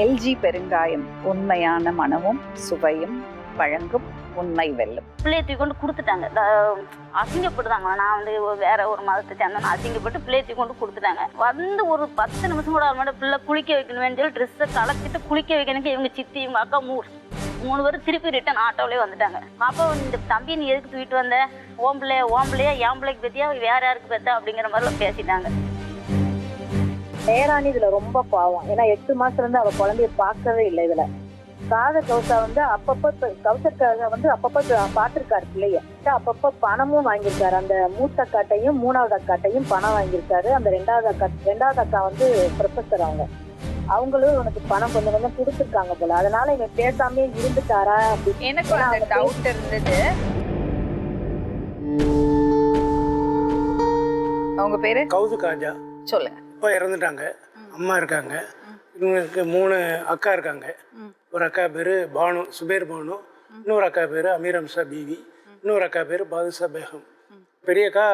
LG பெருங்காயம், உண்மையான மனமும் சுவையும் வழங்கும் உண்மை வெல்லும். பிள்ளையை தூக்கி கொண்டு கொடுத்துட்டாங்க. அசிங்கப்படுறாங்க. நான் வந்து வேற ஒரு மதத்தை சேர்ந்தேன், அசிங்கப்பட்டு பிள்ளையை தூக்கி கொண்டு கொடுத்துட்டாங்க. வந்து ஒரு 10 நிமிஷம் கூட ஆக பிள்ளை குளிக்க வைக்கணும்னு சொல்லி ட்ரெஸ்ஸை கலக்கிட்டு குளிக்க வைக்கணுக்கு இவங்க சித்தி இவங்க அக்கா 3 பேரும் திருப்பி ரிட்டன் ஆட்டோவிலே வந்துட்டாங்க. பாப்பா இந்த தம்பி நீ எதுக்கு தூக்கிட்டு வந்த, ஓம்பிள்ளையா என் பிள்ளைக்கு பற்றியா வேற யாருக்கு பெற்றா அப்படிங்கிற மாதிரிலாம் பேசிட்டாங்க. நேராணி இதுல ரொம்ப பாவம். ஏன்னா 8 மாசத்துல இருந்து அவ குழந்தைய பார்க்கவே இல்லை. இதுல காதர் கௌசா வந்து அப்பப்ப கௌசருக்காக வந்து அப்பப்ப பாத்திருக்காரு பிள்ளைய. அப்பப்ப பணமும் வாங்கியிருக்காரு. அந்த மூத்த அக்காட்டையும் 3வது அக்காட்டையும் பணம் வாங்கியிருக்காரு. அந்த 2வது அக்கா வந்து ப்ரொஃபஸர். அவங்களும் உனக்கு பணம் கொஞ்சம் கொஞ்சம் கொடுத்துருக்காங்க போல. அதனால இவன் பேசாமே இருந்துட்டாரா அப்படின்னு எனக்கு அந்த டவுட் இருந்தது. அவங்க பேரு கௌதுகாஜா. சொல்லுங்க. இப்போ இறந்துட்டாங்க. அம்மா இருக்காங்க. இவங்களுக்கு 3 அக்கா இருக்காங்க. ஒரு அக்கா பேர் பானு, சுபேர் பானு. இன்னொரு அக்கா பேர் அமீரம்சா பீவி. இன்னொரு அக்கா பேர் பாதுஷா பேகம். பெரிய அக்கா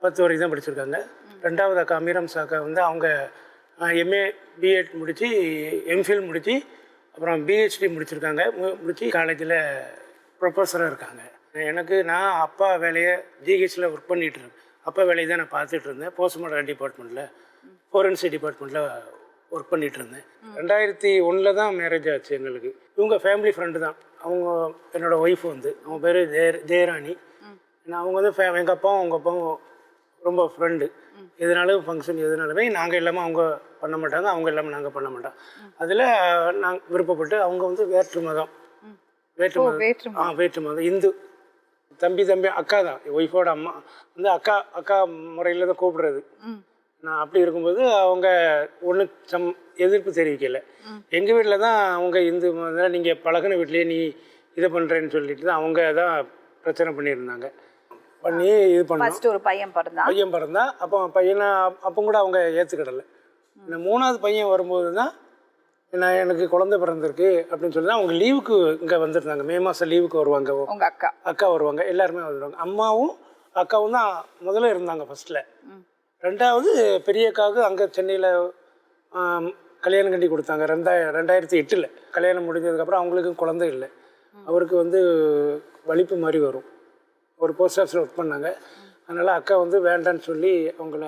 10 வரைக்கும் தான் படிச்சிருக்காங்க. 2வது அக்கா அமீரம்சா அக்கா வந்து அவங்க எம்ஏ பிஎட் முடித்து எம்ஃபில் முடித்து அப்புறம் பிஹெச்டி முடிச்சிருக்காங்க. முடித்து காலேஜில் ப்ரொஃபஸராக இருக்காங்க. நான் அப்பா வேலையை ஜிஹெச்சில் ஒர்க் பண்ணிகிட்டு இருக்கேன். அப்பா வேலையை தான் நான் பார்த்துட்டு இருந்தேன். போஸ்ட்மார்ட்டம் டிபார்ட்மெண்ட்டில், ஃபோரன்சிக் டிபார்ட்மெண்ட்டில் ஒர்க் பண்ணிகிட்டு இருந்தேன். 2001 தான் மேரேஜ் ஆச்சு எங்களுக்கு. இவங்க ஃபேமிலி ஃப்ரெண்டு தான். அவங்க என்னோடய ஒய்ஃப் வந்து அவங்க பேர் ஜெயராணி. அவங்க வந்து எங்கள் அப்பாவும் அவங்க அப்பாவும் ரொம்ப ஃப்ரெண்டு. எதுனாலும் ஃபங்க்ஷன் எதுனாலுமே நாங்கள் இல்லாமல் அவங்க பண்ண மாட்டாங்க, அவங்க இல்லாமல் நாங்கள் பண்ண மாட்டோம். அதில் நாங்கள் விருப்பப்பட்டு அவங்க வந்து வேற்று மதம் இந்து. தம்பி அக்கா தான். ஒய்ஃபோட அம்மா வந்து அக்கா முறையில் தான் கூப்பிடுறது. நான் அப்படி இருக்கும்போது அவங்க ஒன்றும் எதிர்ப்பு தெரிவிக்கலை. எங்கள் வீட்டில் தான் அவங்க இந்து மதம், நீங்கள் பழகின வீட்லேயே நீ இதை பண்ணுறேன்னு சொல்லிட்டு தான் அவங்க தான் பிரச்சனை பண்ணியிருந்தாங்க. பண்ணி இது பண்ண ஒரு பையன் பிறந்தான். பையனை அப்போ கூட அவங்க ஏற்றுக்கிடலை. இந்த 3வது பையன் வரும்போது தான் எனக்கு குழந்தை பிறந்திருக்கு அப்படின்னு சொல்லி தான் அவங்க லீவுக்கு இங்கே வந்துருந்தாங்க. மே மாதம் லீவுக்கு வருவாங்க. உங்கள் அக்கா வருவாங்க. எல்லாருமே வருவாங்க. அம்மாவும் அக்காவும் தான் முதல்ல இருந்தாங்க ஃபஸ்ட்டில். 2வது பெரிய அக்காவுக்கு அங்கே சென்னையில் கல்யாணம் கட்டி கொடுத்தாங்க. 2008 கல்யாணம் முடிஞ்சதுக்கப்புறம் அவங்களுக்கும் குழந்தை இல்லை. அவருக்கு வந்து வலிப்பு மாதிரி வரும். ஒரு போஸ்ட் ஆஃபீஸில் ஒர்க் பண்ணாங்க. அதனால் அக்கா வந்து வேண்டான்னு சொல்லி அவங்கள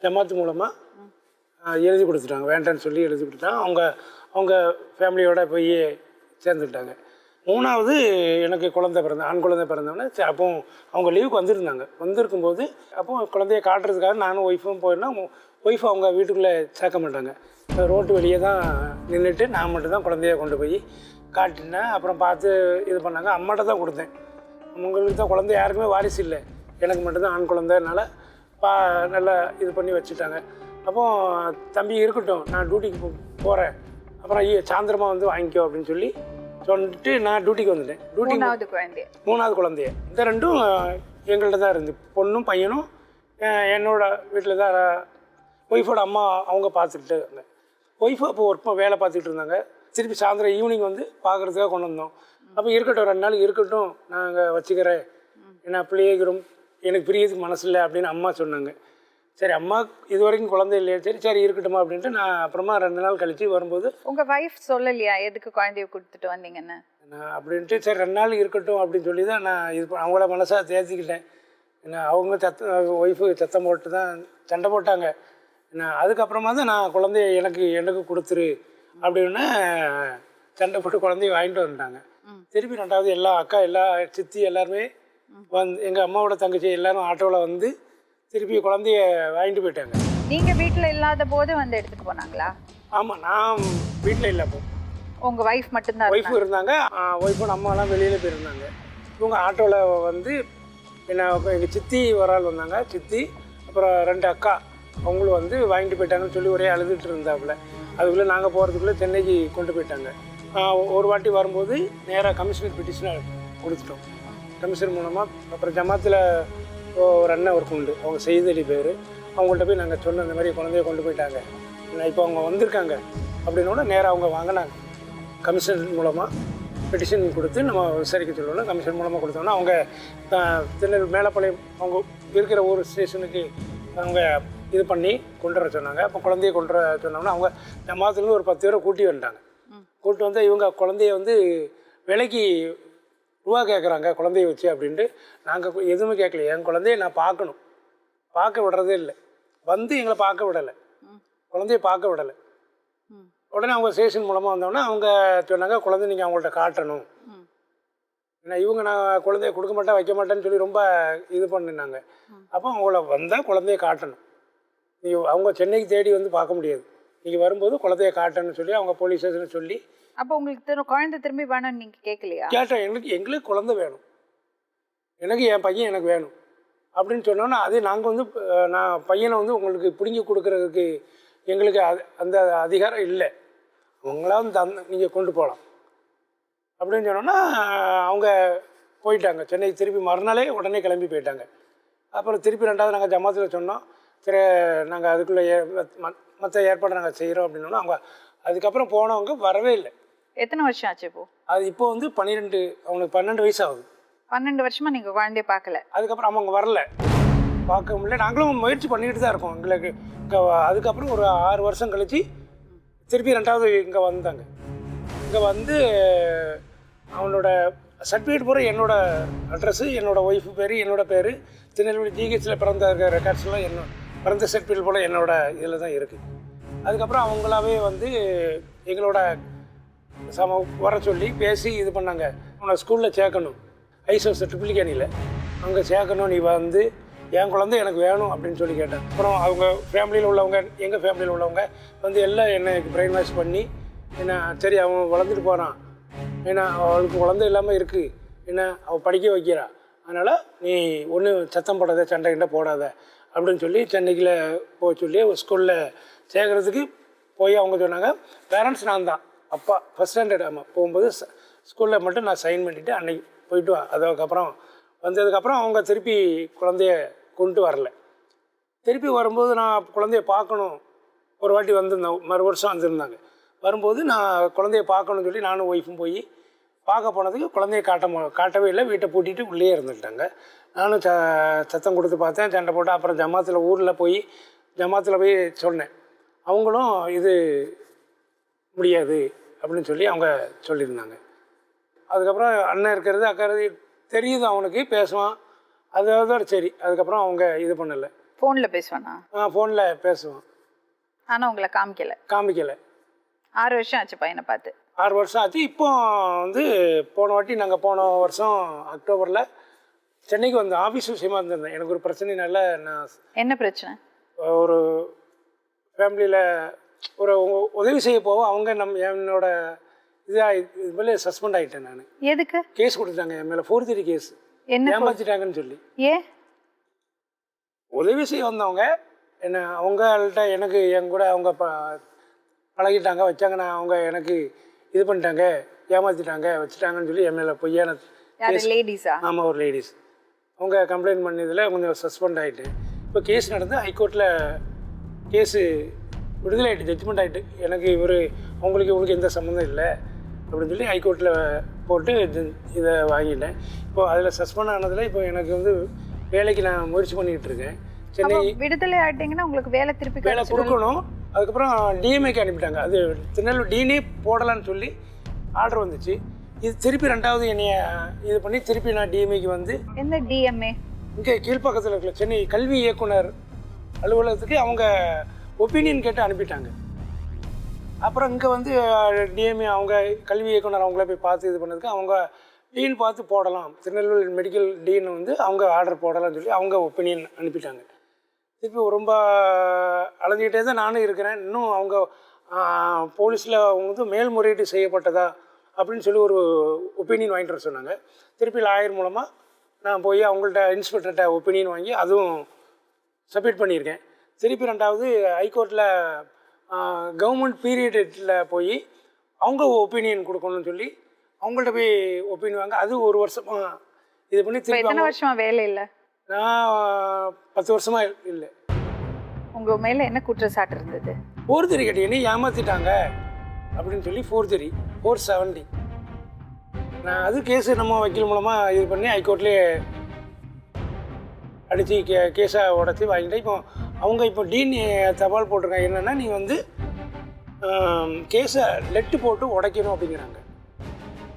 ஜமாத்து மூலமாக எழுதி கொடுத்துட்டாங்க. வேண்டான்னு சொல்லி எழுதி கொடுத்தாங்க. அவங்க ஃபேமிலியோடு போய் சேர்ந்துக்கிட்டாங்க. 3வது எனக்கு குழந்தை ஆண் குழந்தை பிறந்தவொடனே அப்போ அவங்க லீவுக்கு வந்திருந்தாங்க. வந்திருக்கும்போது அப்போ குழந்தைய காட்டுறதுக்காக நானும் ஒய்ஃபும் போயிருந்தேன். ஒய்ஃப் அவங்க வீட்டுக்குள்ளே சேர்க்க மாட்டாங்க. ரோட்டு வெளியே தான் நின்றுட்டு நான் மட்டும்தான் குழந்தைய கொண்டு போய் காட்டினேன். அப்புறம் பார்த்து இது பண்ணாங்க. அம்மாட்ட தான் கொடுத்தேன். உங்களுக்கு தான் குழந்தை யாருக்குமே வாரிசு இல்லை, எனக்கு மட்டும்தான் ஆண் குழந்தைனால நல்லா இது பண்ணி வச்சுட்டாங்க. அப்போது தம்பி இருக்கட்டும், நான் டியூட்டிக்கு போகிறேன், அப்புறம் சாயந்தரமாக வந்து வாங்கிக்கோ அப்படின்னு சொல்லிட்டு நான் டியூட்டிக்கு வந்துட்டேன். 3வது குழந்தைய இந்த 2ம் எங்கள்கிட்ட தான் இருந்து, பொண்ணும் பையனும் என்னோட வீட்டில் தான். ஒய்ஃபோட அம்மா அவங்க பார்த்துட்டு இருந்தாங்க. ஒய்ஃபு அப்போ வேலை பார்த்துக்கிட்டு இருந்தாங்க. திருப்பி சாயந்தரம் ஈவினிங் வந்து பார்க்குறதுக்காக கொண்டு வந்தோம். அப்போ இருக்கட்டும், 2 நாள் இருக்கட்டும், நாங்கள் வச்சுக்கிறேன், ஏன்னா பிள்ளைக்கு எனக்கு பிரியதுக்கு மனசு இல்லை அப்படின்னு அம்மா சொன்னாங்க. சரி, அம்மா இது வரைக்கும் குழந்தை இல்லையா, சரி இருக்கட்டுமா அப்படின்ட்டு நான் அப்புறமா 2 நாள் கழித்து வரும்போது உங்கள் வைஃப் சொல்லலையா எதுக்கு குழந்தைய கொடுத்துட்டு வந்தீங்கன்னு? நான் அப்படின்ட்டு சரி 2 நாள் இருக்கட்டும் அப்படின்னு சொல்லி தான் நான் இது அவங்கள மனசாக தேர்த்திக்கிட்டேன். ஏன்னா அவங்க ஒய்ஃபு சத்தம் போட்டு தான் சண்டை போட்டாங்க. அதுக்கப்புறமா தான் நான் குழந்தைய எனக்கு கொடுத்துரு அப்படின்னு சண்டை போட்டு குழந்தைய வாங்கிட்டு வந்துட்டாங்க. திருப்பி 2வது எல்லா சித்தி எல்லாருமே எங்கள் அம்மாவோட தங்கச்சி எல்லாரும் ஆட்டோவில் வந்து திருப்பி குழந்தைய வாங்கிட்டு போயிட்டாங்க. நீங்கள் வீட்டில் இல்லாத போது வந்து எடுத்துகிட்டு போனாங்களா? ஆமாம், நான் வீட்டில் இல்லை. அப்போ உங்கள் ஒய்ஃப் மட்டும்தான்? ஒய்ஃபு இருந்தாங்க. ஒய்ஃபோட அம்மாலாம் வெளியில் போயிருந்தாங்க. இவங்க ஆட்டோவில் வந்து எங்கள் சித்தி ஒரு ஆள் வந்தாங்க. சித்தி அப்புறம் 2 அக்கா அவங்களும் வந்து வாங்கிட்டு போயிட்டாங்கன்னு சொல்லி ஒரே அழுதுட்டு இருந்தாப்புல. அதுக்குள்ளே நாங்கள் போகிறதுக்குள்ளே சென்னைக்கு கொண்டு போயிட்டாங்க. ஒரு வாட்டி வரும்போது நேராக கமிஷனர் பெட்டிஷனை கொடுத்துட்டோம். கமிஷனர் மூலமாக அப்புறம் ஜமாத்தில் ஒரு அண்ணன் ஒர்க் உண்டு, அவங்க செய்தலி பேர். அவங்கள்ட்ட போய் நாங்கள் சொன்ன இந்த மாதிரி குழந்தைய கொண்டு போயிட்டாங்க, இப்போ அவங்க வந்திருக்காங்க அப்படின்னோட நேராக அவங்க வாங்கினாங்க. கமிஷன் மூலமாக பெட்டிஷன் கொடுத்து நம்ம விசாரிக்க சொல்லணும். கமிஷன் மூலமாக கொடுத்தோம்னா அவங்க திருநெல்வேலி மேலப்பாளையம் அவங்க இருக்கிற ஒரு ஸ்டேஷனுக்கு அவங்க இது பண்ணி கொண்டு வர சொன்னாங்க. அப்போ குழந்தைய கொண்டு வர சொன்னோம்னா அவங்க ஜமாத்துலேருந்து ஒரு 10 பேரை கூட்டி வந்துட்டாங்க. கூட்டி வந்து இவங்க குழந்தைய வந்து விலைக்கு ரூபா கேட்குறாங்க குழந்தைய வச்சு அப்படின்ட்டு. நாங்கள் எதுவுமே கேட்கல. என் குழந்தைய நான் பார்க்கணும், பார்க்க விடுறதே இல்லை. வந்து எங்களை பார்க்க விடலை, குழந்தைய பார்க்க விடலை. உடனே அவங்க ஸ்டேஷன் மூலமாக வந்தோடனே அவங்க சொன்னாங்க குழந்தை நீங்கள் அவங்கள்ட்ட காட்டணும். ஏன்னா இவங்க நான் குழந்தைய கொடுக்க மாட்டேன் வைக்க மாட்டேன்னு சொல்லி ரொம்ப இது பண்ணினாங்க. அப்போ அவங்கள வந்தால் குழந்தைய காட்டணும். நீங்கள் அவங்க சென்னைக்கு தேடி வந்து பார்க்க முடியாது, நீங்கள் வரும்போது குழந்தைய காட்டணும்னு சொல்லி அவங்க போலீஸ் ஸ்டேஷன் சொல்லி. அப்போ உங்களுக்கு குழந்தை திரும்பி வேணும்னு நீங்கள் கேட்கலையா? கேட்டேன். எங்களுக்கு குழந்தை வேணும், எனக்கு என் பையன் எனக்கு வேணும் அப்படின்னு சொன்னோன்னா அது நாங்கள் வந்து நான் பையனை வந்து உங்களுக்கு பிடுங்கி கொடுக்கறதுக்கு எங்களுக்கு அந்த அதிகாரம் இல்லை, அவங்களா வந்து நீங்கள் கொண்டு போகலாம் அப்படின்னு சொன்னோன்னா அவங்க போயிட்டாங்க. சென்னைக்கு திருப்பி மறுநாளே உடனே கிளம்பி போயிட்டாங்க. அப்புறம் திருப்பி 2வது நாங்கள் ஜமாத்தில் சொன்னோம், சரி நாங்கள் அதுக்குள்ளே மற்ற ஏற்பாடு நாங்கள் செய்கிறோம் அப்படின்னா அவங்க அதுக்கப்புறம் போனவங்க வரவே இல்லை. எத்தனை வருஷம் ஆச்சு இப்போ? அது இப்போ வந்து 12, அவனுக்கு 12 வயசு ஆகுது. 12 வருஷமாக நீங்கள் குழந்தைய பார்க்கல? அதுக்கப்புறம் அவங்க வரல, பார்க்க முடியல. நாங்களும் முயற்சி பண்ணிக்கிட்டு தான் இருக்கோம். எங்களுக்கு இங்கே அதுக்கப்புறம் ஒரு 6 வருஷம் கழித்து திருப்பி 2வது இங்கே வந்தாங்க. இங்கே வந்து அவனோட சர்டிஃபிகேட் பூரா என்னோடய அட்ரஸ்ஸு, என்னோடய ஒய்ஃபு பேர், என்னோடய பேர், திருநெல்வேலி ஜிஹெச்சில் பிறந்த ரெக்கார்ட்ஸ்லாம் பிறந்த சர்டிஃபிகேட் போல் என்னோட இதில் தான் இருக்குது. அதுக்கப்புறம் அவங்களாவே வந்து எங்களோட வர சொல்லி பேசி இது பண்ணாங்க. உன்னை ஸ்கூலில் சேர்க்கணும், ஐசோஸ் ட்ரிபிளிகேணியில் அங்கே சேர்க்கணும், நீ வந்து என் குழந்தை எனக்கு வேணும் அப்படின்னு சொல்லி கேட்டேன். அப்புறம் அவங்க ஃபேமிலியில் உள்ளவங்க, எங்கள் ஃபேமிலியில் உள்ளவங்க வந்து எல்லாம் என்னை பிரெயின் வாஷ் பண்ணி என்ன சரி அவன் வளர்ந்துட்டு போகிறான், ஏன்னா அவளுக்கு குழந்தை இல்லாமல் இருக்குது, என்ன அவள் படிக்க வைக்கிறா, அதனால் நீ ஒன்றும் சத்தம் போடாத, சண்டை கிண்டை போடாத அப்படின்னு சொல்லி சென்னைக்கில் போக சொல்லி ஸ்கூலில் சேர்க்குறதுக்கு போய் அவங்க சொன்னாங்க. பேரண்ட்ஸ் நான் தான், அப்பா ஃபஸ்ட் ஸ்டாண்டர்ட் ஆமாம் போகும்போது ஸ்கூலில் மட்டும் நான் சைன் பண்ணிவிட்டு அன்னைக்கு போயிட்டு வா. அதுக்கப்புறம் வந்ததுக்கப்புறம் அவங்க திருப்பி குழந்தைய கொண்டு வரல. திருப்பி வரும்போது நான் குழந்தைய பார்க்கணும், ஒரு வாட்டி வந்திருந்தேன், மறு வருஷம் வந்திருந்தாங்க. வரும்போது நான் குழந்தைய பார்க்கணும்னு சொல்லி நானும் ஒய்ஃபும் போய் பார்க்க போனதுக்கு குழந்தைய காட்டவே இல்லை, வீட்டை பூட்டிட்டு உள்ளே இருந்துக்கிட்டாங்க. நானும் சத்தம் கொடுத்து பார்த்தேன், சண்டை போட்டு அப்புறம் ஜமாத்தில் ஊரில் போய் சொன்னேன். அவங்களும் இது முடியாது அப்படின்னு சொல்லி அவங்க சொல்லியிருந்தாங்க. அதுக்கப்புறம் அண்ணன் இருக்கிறது அக்கா தெரியுது அவனுக்கு, பேசுவான், அதோட சரி. அதுக்கப்புறம் அவங்க இது பண்ணலை. ஃபோனில் பேசுவானா? ஃபோனில் பேசுவான், ஆனால் உங்களை காமிக்கலை. 6 வருஷம் ஆச்சு பையனை பார்த்து? 6 வருஷம் ஆச்சு. இப்போ வந்து போன வாட்டி நாங்கள் போன வருஷம் அக்டோபரில் சென்னைக்கு வந்து ஆஃபீஸ் விஷயமா இருந்திருந்தேன். எனக்கு ஒரு பிரச்சனைனால நான். என்ன பிரச்சனை? ஒரு ஃபேமிலியில் ஒரு உதவி செய்ய போவோம், அவங்க என்னோட இது மேலே சஸ்பெண்ட் ஆகிட்டேன் நான். எதுக்கு? கேஸ் கொடுத்துட்டாங்க என் மேலே, ஃபோர்ஜரி கேஸ். என்ன ஏமாற்றிட்டாங்கன்னு சொல்லி. ஏன்? உதவி செய்ய வந்தவங்க என்ன அவங்கள்ட்ட எனக்கு என் கூட அவங்க பழகிட்டாங்க, வச்சாங்க. நான் அவங்க எனக்கு இது பண்ணிட்டாங்க, ஏமாற்றிட்டாங்க, வச்சுட்டாங்கன்னு சொல்லி என் மேலே பொய்யான. லேடிஸா? ஆமாம், ஒரு லேடிஸ். அவங்க கம்ப்ளைண்ட் பண்ணதில் கொஞ்சம் சஸ்பெண்ட் ஆகிட்டேன். இப்போ கேஸ் நடந்து ஹைகோர்ட்டில் கேஸு விடுதலை ஆகிட்டு, ஜட்ஜ்மெண்ட் ஆகிட்டு. எனக்கு உங்களுக்கு எந்த சம்மந்தம் இல்லை அப்படின்னு சொல்லி ஹைகோர்ட்டில் போட்டு இதை வாங்கிட்டேன். இப்போ அதில் சஸ்பெண்ட் ஆனதில் இப்போ எனக்கு வந்து வேலைக்கு நான் முயற்சி பண்ணிக்கிட்டு இருக்கேன். சென்னை விடுதலை ஆகிட்டிங்கன்னா உங்களுக்கு வேலை கொடுக்கணும். அதுக்கப்புறம் டிஎம்ஏக்கு அனுப்பிட்டாங்க. அது திருநெல்வேலி டிஎன்ஏ போடலான்னு சொல்லி ஆர்டர் வந்துச்சு. இது திருப்பி 2வது என்னைய இது பண்ணி திருப்பி நான் டிஎம்ஏக்கு வந்து. எந்த டிஎம்ஏ? இங்கே கீழ்ப்பக்கத்தில் இருக்கிற சென்னை கல்வி இயக்குனர் அலுவலகத்துக்கு அவங்க ஒப்பீனியன் கேட்டு அனுப்பிட்டாங்க. அப்புறம் இங்கே வந்து டிஎம்ஏ அவங்க கல்வி இயக்குனர் அவங்கள போய் பார்த்து இது பண்ணதுக்கு அவங்க டீன் பார்த்து போடலாம், திருநெல்வேலி மெடிக்கல் டீன் வந்து அவங்க ஆர்டர் போடலாம்னு சொல்லி அவங்க ஒப்பீனியன் அனுப்பிட்டாங்க. திருப்பி ரொம்ப அலைஞ்சிக்கிட்டே தான் நானும் இருக்கிறேன். இன்னும் அவங்க போலீஸில் அவங்க வந்து மேல்முறையீடு செய்யப்பட்டதா அப்படின்னு சொல்லி ஒரு ஒப்பீனியன் வாங்கிட்டு வர சொன்னாங்க. திருப்பி லாயர் மூலமாக நான் போய் அவங்கள்ட்ட இன்ஸ்பெக்டர்கிட்ட ஒப்பீனியன் வாங்கி அதுவும் சப்மிட் பண்ணியிருக்கேன். திருப்பி 2வது ஹைகோர்ட்டில் கவர்மெண்ட் பீரியடில் போய் அவங்க ஒப்பீனியன் கொடுக்கணும்னு சொல்லி அவங்கள்ட்ட போய் ஒப்பீனியன் வாங்க. அது ஒரு வருஷமாக இது பண்ணி திருப்பி. எத்தனை வருஷமாக வேலை இல்லை? நான் 10 வருஷமாக இல்லை. உங்கள் மேலே என்ன குற்றச்சாட்டு இருந்தது? ஃபோர்ஜரி கட்டி என்ன ஏமாற்றிட்டாங்க அப்படின்னு சொல்லி ஃபோர்ஜரி 470. நான் அது கேஸு நம்ம வக்கீல் மூலமாக இது பண்ணி ஹைகோர்ட்லேயே அடித்து கேஸை உடச்சி வாங்கிட்டேன். இப்போ அவங்க இப்போ டீன் தபால் போட்டிருக்காங்க என்னென்னா நீ வந்து கேஸை லெட்டு போட்டு உடைக்கணும் அப்படிங்கிறாங்க.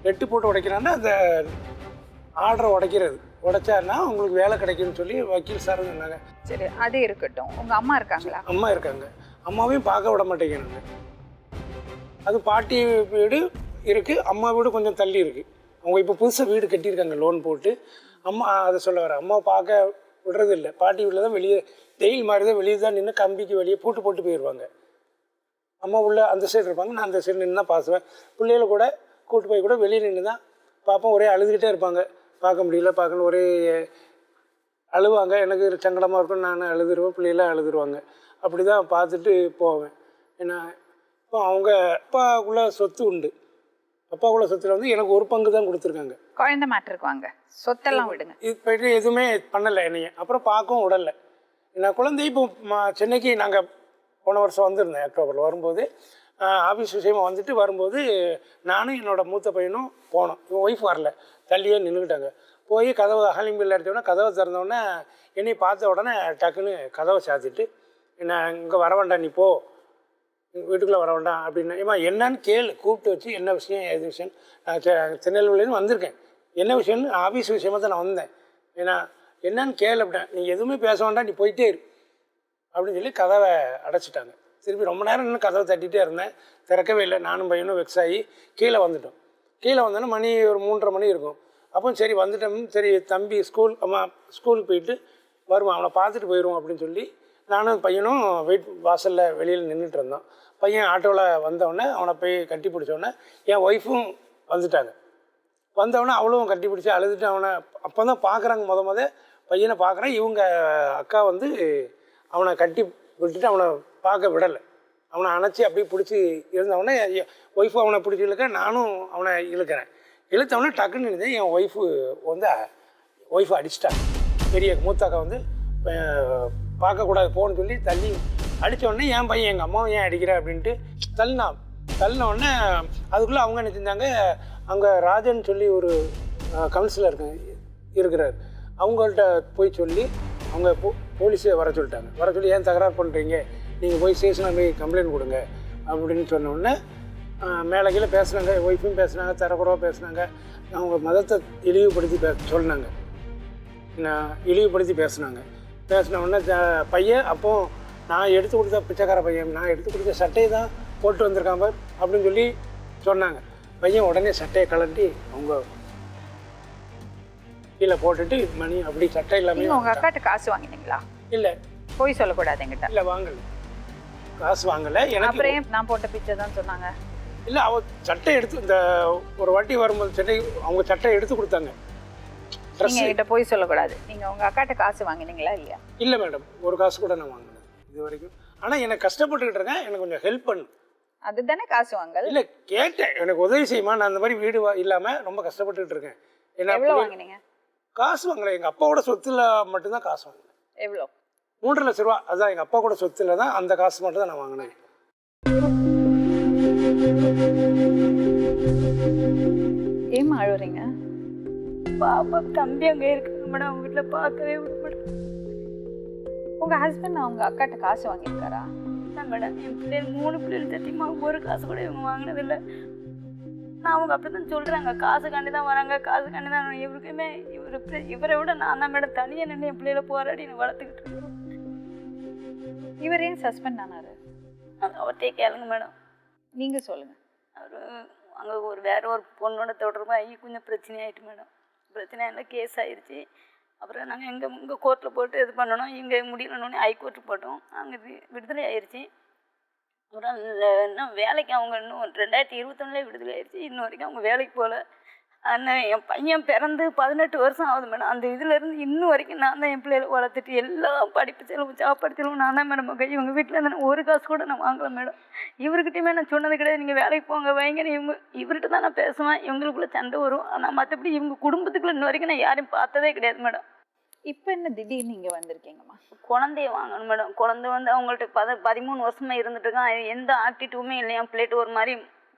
லெட்டு போட்டு உடைக்கிறாங்கன்னா அந்த ஆர்டரை உடைச்சாருன்னா உங்களுக்கு வேலை கிடைக்கும்னு சொல்லி வக்கீல் சார் சொன்னாங்க. சரி, அது இருக்கட்டும். உங்கள் அம்மா இருக்காங்களா? அம்மா இருக்காங்க. அம்மாவையும் பார்க்க விட மாட்டேங்கிறாங்க. அது பாட்டி வீடு இருக்குது, அம்மா வீடு கொஞ்சம் தள்ளி இருக்குது. அவங்க இப்போ புதுசாக வீடு கட்டியிருக்காங்க லோன் போட்டு. அம்மா அதை சொல்ல வர அம்மாவை பார்க்க விடுறது இல்லை. பாட்டி வீட்டில் தான் வெளியே டெய்லி மாதிரி தான் வெளியே தான் நின்று கம்பிக்கு வெளியே பூட்டு போட்டு போயிடுவாங்க. அம்மா உள்ள அந்த சைடு இருப்பாங்க, நான் அந்த சைடு நின்று தான் பார்த்துவேன். பிள்ளைகளை கூட கூட்டு போய் கூட வெளியே நின்று தான் பார்ப்போம். ஒரே அழுதுகிட்டே இருப்பாங்க, பார்க்க முடியல பார்க்கணும், ஒரே அழுவாங்க. எனக்கு சங்கடமாக இருக்கும், நான் அழுதுருவேன், பிள்ளைகளாம் அழுதுருவாங்க. அப்படி தான் பார்த்துட்டு போவேன். ஏன்னா இப்போ அவங்க அப்பாவுக்குள்ள சொத்து உண்டு. அப்பாவுக்குள்ள சொத்தில் வந்து எனக்கு ஒரு பங்கு தான் கொடுத்துருக்காங்க. குழந்தை மாட்டிருக்கு, வாங்க சொத்தெல்லாம் விடுங்க. இது போய்ட்டு எதுவுமே பண்ணலை என்னைய. அப்புறம் பார்க்கவும் விடலை. நான் குழந்தை இப்போ சென்னைக்கு நாங்கள் போன வருஷம் வந்திருந்தேன் அக்டோபரில். வரும்போது ஆஃபீஸ் விஷயமாக வந்துட்டு வரும்போது நானும் என்னோடய மூத்த பையனும் போனோம். இவன் ஒய்ஃப் வரல, தள்ளியே நின்றுக்கிட்டாங்க. போய் கதவை ஹாலிங் பில் அடித்தோடனே கதவை திறந்தோடனே என்னை பார்த்த உடனே டக்குன்னு கதவை சாத்திட்டு என்ன இங்கே வர வேண்டாம், நீ போ, வீட்டுக்குள்ளே வர வேண்டாம் அப்படின்னு. ஏமா என்னன்னு கேளு, கூப்பிட்டு வச்சு என்ன விஷயம் எது விஷயம். நான் திருநெல்வேலின்னு வந்திருக்கேன், என்ன விஷயம்னு ஆஃபீஸ் விஷயமாக தான் நான் வந்தேன். ஏன்னா என்னன்னு கேளு அப்படின். நீ எதுவுமே பேச வேண்டாம், நீ போயிட்டே இரு அப்படின்னு சொல்லி கதவை அடைச்சிட்டாங்க. திருப்பி ரொம்ப நேரம் இன்னும் கதவை தட்டிகிட்டே இருந்தேன், திறக்கவே இல்லை. நானும் பையனும் வெக்ஸ் ஆகி கீழே வந்துட்டோம். கீழே வந்தோன்னா மணி ஒரு 3:30 மணி இருக்கும். அப்போ சரி வந்துட்டோம், சரி தம்பி ஸ்கூலுக்கு போயிட்டு வருவான், அவனை பார்த்துட்டு போயிடுவோம் அப்படின்னு சொல்லி நானும் பையனும் வாசலில் வெளியில் நின்றுட்டு இருந்தோம். பையன் ஆட்டோவில் வந்தவுடனே அவனை போய் கட்டி பிடிச்சோடனே என் ஒய்ஃபும் வந்துட்டாங்க. வந்தவொடனே அவளும் கட்டி பிடிச்சி அழுதுட்டு அவனை அப்போ தான் பார்க்குறாங்க. பையனை பார்க்குறேன். இவங்க அக்கா வந்து அவனை கட்டி விட்டுட்டு அவனை பார்க்க விடலை. அவனை அணைச்சி அப்படியே பிடிச்சி இருந்தவொடனே ஒய்ஃபு அவனை பிடிச்சி இழுக்க, நானும் அவனை இழுக்கிறேன். இழுத்தவொடனே டக்குன்னு இருந்தேன். என் ஒய்ஃபு அடிச்சிட்டாங்க. பெரிய மூத்தாக்கா வந்து பார்க்கக்கூடாது போன்னு சொல்லி தள்ளி அடித்தோடனே என் பையன் எங்கள் அம்மாவும் ஏன் அடிக்கிற அப்படின்ட்டு தள்ளினோடனே அதுக்குள்ளே அவங்க என்ன செஞ்சாங்க, அங்கே ராஜன் சொல்லி ஒரு கவுன்சிலர் இருக்கிறார், அவங்கள்ட்ட போய் சொல்லி அவங்க போலீஸை வர சொல்லிட்டாங்க. வர சொல்லி ஏன் தகராறு பண்ணுறீங்க, நீங்கள் போய் ஸ்டேஷனில் போய் கம்ப்ளைண்ட் கொடுங்க அப்படின்னு சொன்னோடனே மேலே கீழே பேசுனாங்க. ஒய்ஃபும் பேசுனாங்க, தரக்குறவாக பேசுனாங்க. அவங்க மதத்தை இழிவுபடுத்தி சொன்னாங்க, இழிவுபடுத்தி பேசினாங்க. பேசினோடனே பையன் அப்போது நான் எடுத்து கொடுத்த பிச்சைக்கார பையன், நான் எடுத்து கொடுத்த சட்டையை தான் போட்டு வந்திருக்காங்க அப்படின்னு சொல்லி சொன்னாங்க. பையன் உடனே சட்டையை கலட்டி அவங்க கீழே போட்டுட்டு மணி அப்படி சட்டை இல்லாமல். உங்கள் அக்காட்ட காசு வாங்கினீங்களா? இல்லை, போய் சொல்லக்கூடாது என்கிட்ட. இல்லை வாங்கலை, காசு வாங்கலை. எனக்கு அப்புறம் நான் போட்ட பிச்சை தான் சொன்னாங்க. இல்லை, அவள் சட்டை எடுத்து இந்த ஒரு வாட்டி வரும்போது சட்டை அவங்க சட்டை எடுத்து கொடுத்தாங்க. நீங்கள் என்கிட்ட போய் சொல்லக்கூடாது. நீங்கள் உங்கள் அக்காட்ட காசு வாங்கினீங்களா இல்லையா? இல்லை மேடம், ஒரு காசு கூட நான் வாங்கினேன் இது வரைக்கும். ஆனால் எனக்கு கஷ்டப்பட்டுக்கிட்டு இருக்கேன், எனக்கு கொஞ்சம் ஹெல்ப் பண்ணு. அதுதானே காசு வாங்கல். இல்லை கேட்டேன், எனக்கு உதவி செய்யுமா, நான் அந்த மாதிரி வீடு இல்லாமல் ரொம்ப கஷ்டப்பட்டுக்கிட்டு இருக்கேன். எவ்வளோ வாங்கினீங்க? காசு வாங்கலை, எங்கள் அப்பாவோட சொத்துல மட்டும்தான் காசு வாங்கினேன். எவ்வளோ? 3 லட்ச ரூபா. அதுதான் எங்கள் அப்பா கூட சொத்துல தான் அந்த காசு மட்டும் தான் நான் வாங்கினேன். ஏமா அழுறீங்க? பாப்பா தம்பி அங்கே இருக்காங்க மேடம், அவங்க வீட்டில் பார்க்கவே விட மேடம். உங்கள் ஹஸ்பண்ட் அவங்க அக்காட்ட காசு வாங்கியிருக்காரா? இல்லை மேடம், என் பிள்ளைகள் 3 பிள்ளைகள் சத்தியமா ஒரு காசு கூட இவங்க வாங்கினதில்லை. நான் அவங்க அப்படி தான் சொல்கிறாங்க, காசு காண்டி தான் வராங்க, காசு காண்டி தான். இவருக்குமே இவரை விட நான் தான் மேடம் தனியாக நின்று என் பிள்ளைகளை போராடி நான் வளர்த்துக்கிட்டு இருக்கேன். இவர் ஏன் சஸ்பெண்ட் ஆனார்? அவர்கிட்டே கேளுங்க மேடம். நீங்கள் சொல்லுங்கள். அவர் அங்கே வேற ஒரு பொண்ணோட தொடர்பாகி கொஞ்சம் பிரச்சனையாயிட்டு மேடம். பிரச்சனையாக கேஸ் ஆயிடுச்சு. அப்புறம் நாங்கள் இங்கே கோர்ட்டில் போட்டு இது பண்ணணும், இங்கே முடியலன்னு ஹைகோர்ட்டு போட்டோம். அங்கே விடுதலை ஆயிடுச்சு. அப்புறம் இன்னும் வேலைக்கு அவங்க இன்னும் 2021 விடுதலை ஆயிடுச்சு. இன்னும் வரைக்கும் அவங்க வேலைக்கு போகல. ஆனால் என் பையன் பிறந்து 18 வருஷம் ஆகுது மேடம். அந்த இதுலேருந்து இன்னும் வரைக்கும் நான் தான் என் பிள்ளைகளை வளர்த்துட்டு எல்லா படிப்பு செலவு சாப்பாடு செலவு நான் தான் மேடம். இவங்க வீட்டில் இருந்தால் ஒரு காசு கூட நான் வாங்கலை மேடம். இவர்கிட்டையுமே நான் சொன்னது கிடையாது, நீங்கள் வேலைக்கு போங்க வைங்கன்னு. இவர்கிட்ட தான் நான் பேசுவேன், இவங்களுக்குள்ளே சண்டை வரும். ஆனால் மற்றபடி இவங்க குடும்பத்துக்குள்ள இன்ன வரைக்கும் நான் யாரையும் பார்த்ததே கிடையாது மேடம். இப்போ என்ன திடீர்னு நீங்கள் வந்திருக்கீங்கம்மா? குழந்தைய வாங்கணும் மேடம். குழந்தை வந்து அவங்கள்ட்ட 13 வருஷமாக இருந்துட்டு இருக்கான். எந்த ஆக்டிவிட்டுமே இல்லை. என் பிள்ளைட்டு ஒரு மாதிரி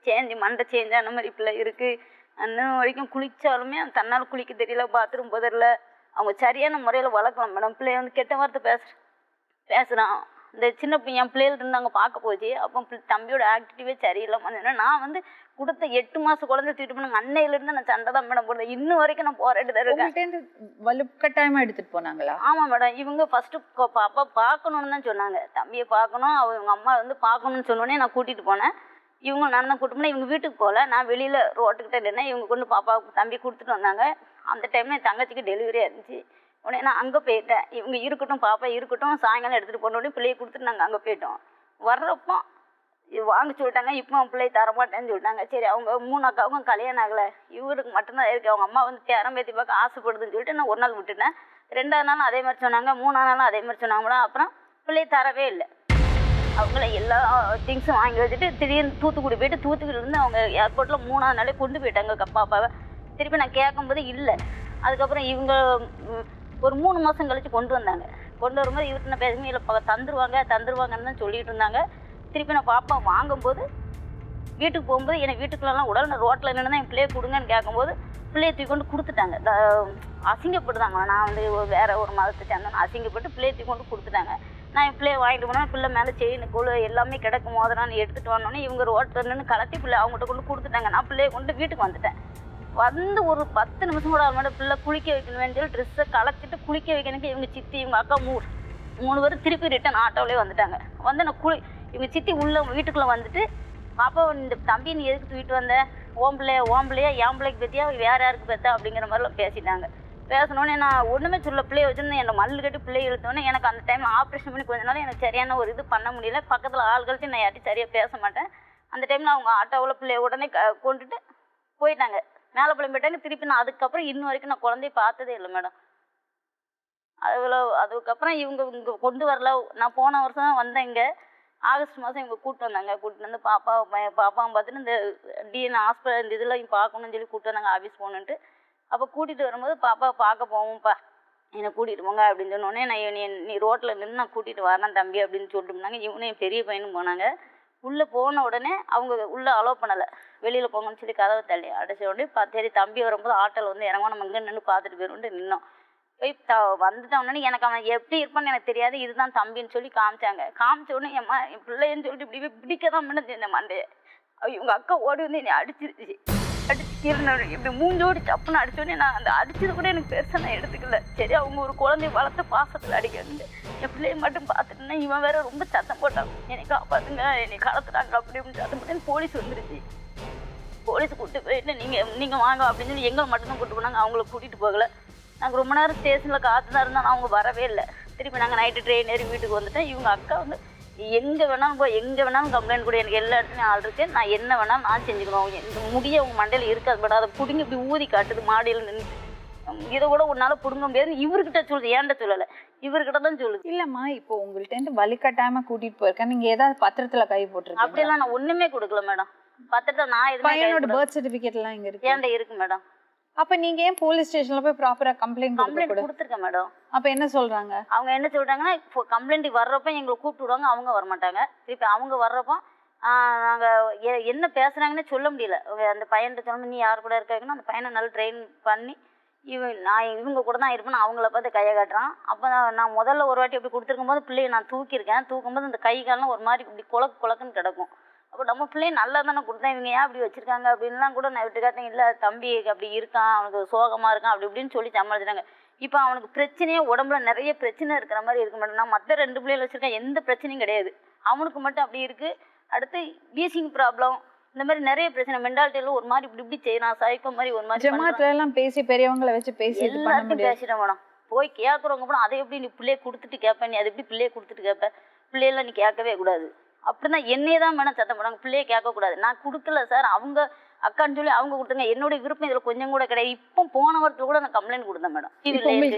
மண்டை சேஞ்ச் ஆன மாதிரி பிள்ளை இருக்குது. இன்னும் வரைக்கும் குளித்தாலுமே அந்த தன்னால் குளிக்க தெரியல, பாத்ரூம் போதில்ல. அவங்க சரியான முறையில் வளர்க்கலாம் மேடம். பிள்ளைய வந்து கெட்ட வார்த்தை பேசுகிறான். இந்த சின்ன என் பிள்ளைகள் இருந்தாங்க பார்க்க போச்சு. அப்போ தம்பியோட ஆக்டிவிட்டிவே சரியில்லைம்மா. நான் வந்து கொடுத்த 8 மாதம் குழந்தை தூக்கிட்டு போனாங்க. அன்னையிலேருந்து நான் சண்டை தான் மேடம் போடுறேன். இன்னும் வரைக்கும் நான் போராட்டு தான் இருக்கேன். வலுக்கட்டாயமா எடுத்துட்டு போனாங்களா? ஆமாம் மேடம். இவங்க ஃபஸ்ட்டு பாப்பா பார்க்கணுன்னு தான் சொன்னாங்க. தம்பியை பார்க்கணும், அவங்க அம்மா வந்து பார்க்கணுன்னு சொன்னோடனே நான் கூட்டிகிட்டு போனேன். இவங்க நான் தான் கூட்டு போனேன். இவங்க வீட்டுக்கு போகல, நான் வெளியில் ரோட்டுக்கிட்ட நின்னேன். இவங்க கொண்டு பாப்பாவுக்கு தம்பி கொடுத்துட்டு வந்தாங்க. அந்த டைமில் என் தங்கச்சிக்கு டெலிவரியாக இருந்துச்சு. உடனே நான் அங்கே போயிட்டேன். இவங்க இருக்கட்டும், பாப்பா இருக்கட்டும், சாயங்காலம் எடுத்துகிட்டு போனோடனே பிள்ளையை கொடுத்துட்டு நாங்கள் அங்கே போயிட்டோம். வர்றப்போ வாங்க சொல்லிட்டாங்க. இப்போ அவன் பிள்ளை தரமாட்டேன்னு சொல்லிட்டாங்க. சரி, அவங்க 3 அக்காவுக்கும் கல்யாணம் ஆகலை, இவருக்கு மட்டும்தான் இருக்குது. அவங்க அம்மா வந்து பேரம்பேத்தி பார்க்க ஆசைப்படுதுன்னு சொல்லிட்டு நான் ஒரு நாள் விட்டுட்டேன். 2ஆவது நாளும் அதே மாதிரி சொன்னாங்க, 3ஆவது நாளும் அதே மாதிரி சொன்னாங்க மேடம். அப்புறம் பிள்ளையை தரவே இல்லை. அவங்கள எல்லா திங்ஸும் வாங்கி வச்சுட்டு திடீர்னு தூத்துக்குடி போயிட்டு, தூத்துக்குடியிலேருந்து அவங்க ஏர்போர்ட்டில் 3ஆவது நாளே கொண்டு போயிட்டாங்க பாப்பாவை. திருப்பி நான் கேட்கும்போது இல்லை. அதுக்கப்புறம் இவங்க ஒரு 3 மாதம் கழித்து கொண்டு வந்தாங்க. கொண்டு வரும்போது இவர்கிட்ட நான் பேசுமே இல்லை, தந்துருவாங்கன்னு தான் சொல்லிட்டு இருந்தாங்க. திருப்பி நான் பாப்பா வாங்கும்போது வீட்டுக்கு போகும்போது என்னை வீட்டுக்குள்ளெல்லாம் உடல் நான் ரோட்டில் நின்று என் பிள்ளையை கொடுங்கன்னு கேட்கும்போது பிள்ளையை தூக்கி கொண்டு கொடுத்துட்டாங்க. அசிங்கப்பட்டுதாங்க. நான் வந்து வேற ஒரு மதத்தை சேர்ந்தேன். அசிங்கப்பட்டு பிள்ளையை தூக்கி கொண்டு கொடுத்துட்டாங்க. நான் என் பிள்ளையை வாங்கிட்டு போனேன். பிள்ளை மேலே செயின் கொழு எல்லாமே கிடக்கும் போது நான் எடுத்துகிட்டு வந்தோன்னே இவங்க ரோட்டில் நின்று கலட்டி பிள்ளை அவங்ககிட்ட கொண்டு கொடுத்துட்டாங்க. நான் பிள்ளையை கொண்டு வீட்டுக்கு வந்துட்டேன். வந்து ஒரு 10 நிமிஷம் கூட ஆகணும். பிள்ளை குளிக்க வைக்கணும்னு சொல்லி ட்ரெஸ்ஸை கலச்சிட்டு குளிக்க வைக்கணுக்கு இவங்க சித்தி இவங்க அக்கா 3 பேரும் திருப்பி ரிட்டன் ஆட்டோவிலே வந்துட்டாங்க. வந்து நான் இவங்க சித்தி உள்ள வீட்டுக்குள்ளே வந்துட்டு, பாப்பா இந்த தம்பி நீ எதுக்கு தூக்கிட்டு வந்த, ஓம்பிள்ளையா என் பிள்ளைக்கு பற்றியா வேறு யாருக்கு பார்த்தா அப்படிங்கிற மாதிரிலாம் பேசிட்டாங்க. பேசினோடனே நான் ஒன்றுமே சொல்ல, பிள்ளைய வச்சுருந்து என்னை மல்லு கட்டி பிள்ளைய இழுத்தோன்னே எனக்கு அந்த டைம் ஆப்ரேஷன் பண்ணி கொஞ்ச நாள் எனக்கு சரியான ஒரு இது பண்ண முடியல. பக்கத்தில் ஆள்கள்ட்டு நான் யார்ட்டையும் சரியாக பேச மாட்டேன். அந்த டைமில் அவங்க ஆட்டோவில் பிள்ளைய உடனே கொண்டுட்டு போயிட்டாங்க. மேலே பிள்ளை போயிட்டாங்க. திருப்பி நான் அதுக்கப்புறம் இன்னும் வரைக்கும் நான் குழந்தைய பார்த்ததே இல்லை மேடம். அதுக்கப்புறம் இவங்க இங்கே கொண்டு வரல. நான் போன வருஷம் தான் வந்தேன். இங்கே ஆகஸ்ட் மாதம் இவங்க கூப்பிட்டு வந்தாங்க. கூப்பிட்டு வந்து பாப்பாவும் பார்த்துட்டு இந்த டிஎன்ஏ ஹாஸ்பிட்டல் இந்த இதெல்லாம் பார்க்கணும்னு சொல்லி கூப்பிட்டு வந்தாங்க ஆஃபீஸ் போகணுன்ட்டு. அப்போ கூட்டிகிட்டு வரும்போது பாப்பா பார்க்க போவோம்ப்பா, என்னை கூட்டிகிட்டு போங்க அப்படின்னு சொன்னோடனே நான் நீ ரோட்டில் நின்று நான் கூட்டிகிட்டு வரேன் தம்பி அப்படின்னு சொல்லிட்டு போனாங்க. இவனே என் பெரிய பையனும் போனாங்க. உள்ளே போன உடனே அவங்க உள்ளே அலோவ் பண்ணலை, வெளியில் போங்கன்னு சொல்லி கதவை தள்ளி அடைச்ச உடனே சரி தம்பி வரும்போது ஆட்டோவில் வந்து இறங்கும், நம்ம இங்கே நின்று பார்த்துட்டு போயிடும்ட்டு நின்னோம். போய் வந்துட்டோன்னே எனக்கு அவன் எப்படி இருப்பான்னு எனக்கு தெரியாது. இதுதான் தம்பின்னு சொல்லி காமிச்சாங்க. காமிச்ச உடனே என் பிள்ளைன்னு சொல்லிட்டு இப்படி பிடிக்க தான் பண்ணது இந்த மண்டையை. இவங்க அக்கா ஓடி வந்து என்னை அடிச்சிருச்சு. அடிச்சு கீழே இப்படி மூஞ்சோடி சப்புன்னு அடிச்சோடனே நான் அந்த அடிச்சது கூட எனக்கு பெருசாக நான் எடுத்துக்கல. சரி, அவங்க ஒரு குழந்தைய வளர்த்த பாசத்தில் அடிக்கிறது. என் பிள்ளையை மட்டும் பார்த்துட்டுன்னா இவன் வேற ரொம்ப சத்தம் போட்டான், என்னை காப்பாற்றுங்க, என்னை கடத்துறாங்க அப்படி அப்படின்னு சத்தம் போட்டு போலீஸ் வந்துருச்சு. போலீஸ் கூப்பிட்டு போயிட்டு நீங்கள் வாங்க அப்படின்னு சொல்லி எங்களை மட்டும்தான் கூப்பிட்டு போனாங்க. அவங்கள கூட்டிகிட்டு போகலை. நாங்கள் ரொம்ப நேரம் ஸ்டேஷனில் காத்து தான் இருந்தோம். அவங்க வரவே இல்லை. திருப்பி நாங்கள் நைட்டு ட்ரெயின் ஏறி வீட்டுக்கு வந்துட்டேன். இவங்க அக்கா வந்து எங்கே வேணாலும் எங்கே வேணாலும் கம்ப்ளைண்ட் கூட, எனக்கு எல்லா இடத்துலையும் ஆள் இருக்குது, நான் என்ன வேணாலும் நான் செஞ்சுக்கணும். இந்த முடிய அவங்க மண்டையில் இருக்காது. பட் அதை பிடுங்கி இப்படி ஊதி காட்டுது மாடியில் நின்று. இதை கூட உன்னால பிடுங்க முடியாது. இவர்கிட்ட சொல்லுது, ஏன்ட்ட சொல்லலை, இவர்கிட்ட தான் சொல்லுது. இல்லம்மா, இப்போ உங்கள்கிட்ட வலிக்கட்டாயமா கூட்டிட்டு போயிருக்கேன், நீங்க ஏதாவது பத்திரத்துல கை போட்டுருக்கீங்க? அப்படியெல்லாம் நான் ஒண்ணுமே கொடுக்கல மேடம். பத்திரத்தை நான் எதுவும் பையனோட பர்த் சர்டிபிகேட் எல்லாம் இங்க இருக்கு. ஏன்ட்ட இருக்கு மேடம். அப்ப நீங்க ஏன் போலீஸ் ஸ்டேஷன்ல போய் ப்ராப்பரா கம்ப்ளைண்ட் கொடுத்துருக்கேன் மேடம். அப்ப என்ன சொல்றாங்க? அவங்க என்ன சொல்றாங்கன்னா, கம்ப்ளைண்ட் வர்றப்ப எங்களை கூப்பிட்டு விடுவாங்க, அவங்க வரமாட்டாங்க. திருப்பி அவங்க வர்றப்போ நாங்கள் என்ன பேசுறாங்கன்னு சொல்ல முடியல. அந்த பையன்கிட்ட சொன்னோம், நீ யார் கூட இருக்காங்கன்னா அந்த பையனை நல்லா ட்ரெயின் பண்ணி நான் இவங்க கூட தான் இருப்பேன், அவங்கள பார்த்து கையை காட்டுறான். அப்போ நான் முதல்ல ஒரு வாட்டி அப்படி கொடுத்துருக்கும் போது பிள்ளையை நான் தூக்கியிருக்கேன். தூக்கும்போது இந்த கை காலெலாம் ஒரு மாதிரி இப்படி குழக்குன்னு கிடக்கும். அப்போ நம்ம பிள்ளையை நல்லா தானே கொடுத்தேன், இவங்க ஏன் அப்படி வச்சுருக்காங்க அப்படின்லாம் கூட நான் விட்டு காட்டேன். இல்லை தம்பி அப்படி இருக்கான், அவனுக்கு சோகமாக இருக்கான் அப்படி இப்படின்னு சொல்லி சமாளிச்சிட்டாங்க. இப்போ அவனுக்கு பிரச்சனையே உடம்புல நிறைய பிரச்சனை இருக்கிற மாதிரி இருக்க மாட்டேன். நான் மற்ற 2 பிள்ளைகள் வச்சுருக்கேன், எந்த பிரச்சனையும் கிடையாது. அவனுக்கு மட்டும் அப்படி இருக்குது. அடுத்து வீசிங் ப்ராப்ளம், இந்த மாதிரி நிறைய பிரச்சனை. மென்டாலிட்டியில ஒரு மாதிரி இப்படி இப்படி செய்யறான், சைக்கோ மாதிரி ஒரு மாதிரி. ஜமாத்துல எல்லாம் பேசி பெரியவங்களை வச்சு பேசி எல்லாத்தையும் பேசிட்டேன் மேடம். போய் கேட்குறவங்க கூட அதை எப்படி நீ பிள்ளைய கொடுத்துட்டு கேட்பேன், நீ அதை எப்படி பிள்ளைய கொடுத்துட்டு கேட்பேன், பிள்ளையெல்லாம் நீ கேட்கவே கூடாது அப்படிதான் என்னையே தான் மேடம் சத்தம் போடுறாங்க. பிள்ளைய கேட்கக்கூடாது. நான் கொடுக்கல சார், அவங்க அக்கான்னு சொல்லி அவங்க கொடுத்தாங்க. என்னுடைய விருப்பம் இதில் கொஞ்சம் கூட கிடையாது. இப்போ போன வாரத்தில் கூட நான் கம்ப்ளைண்ட் கொடுத்தேன் மேடம்.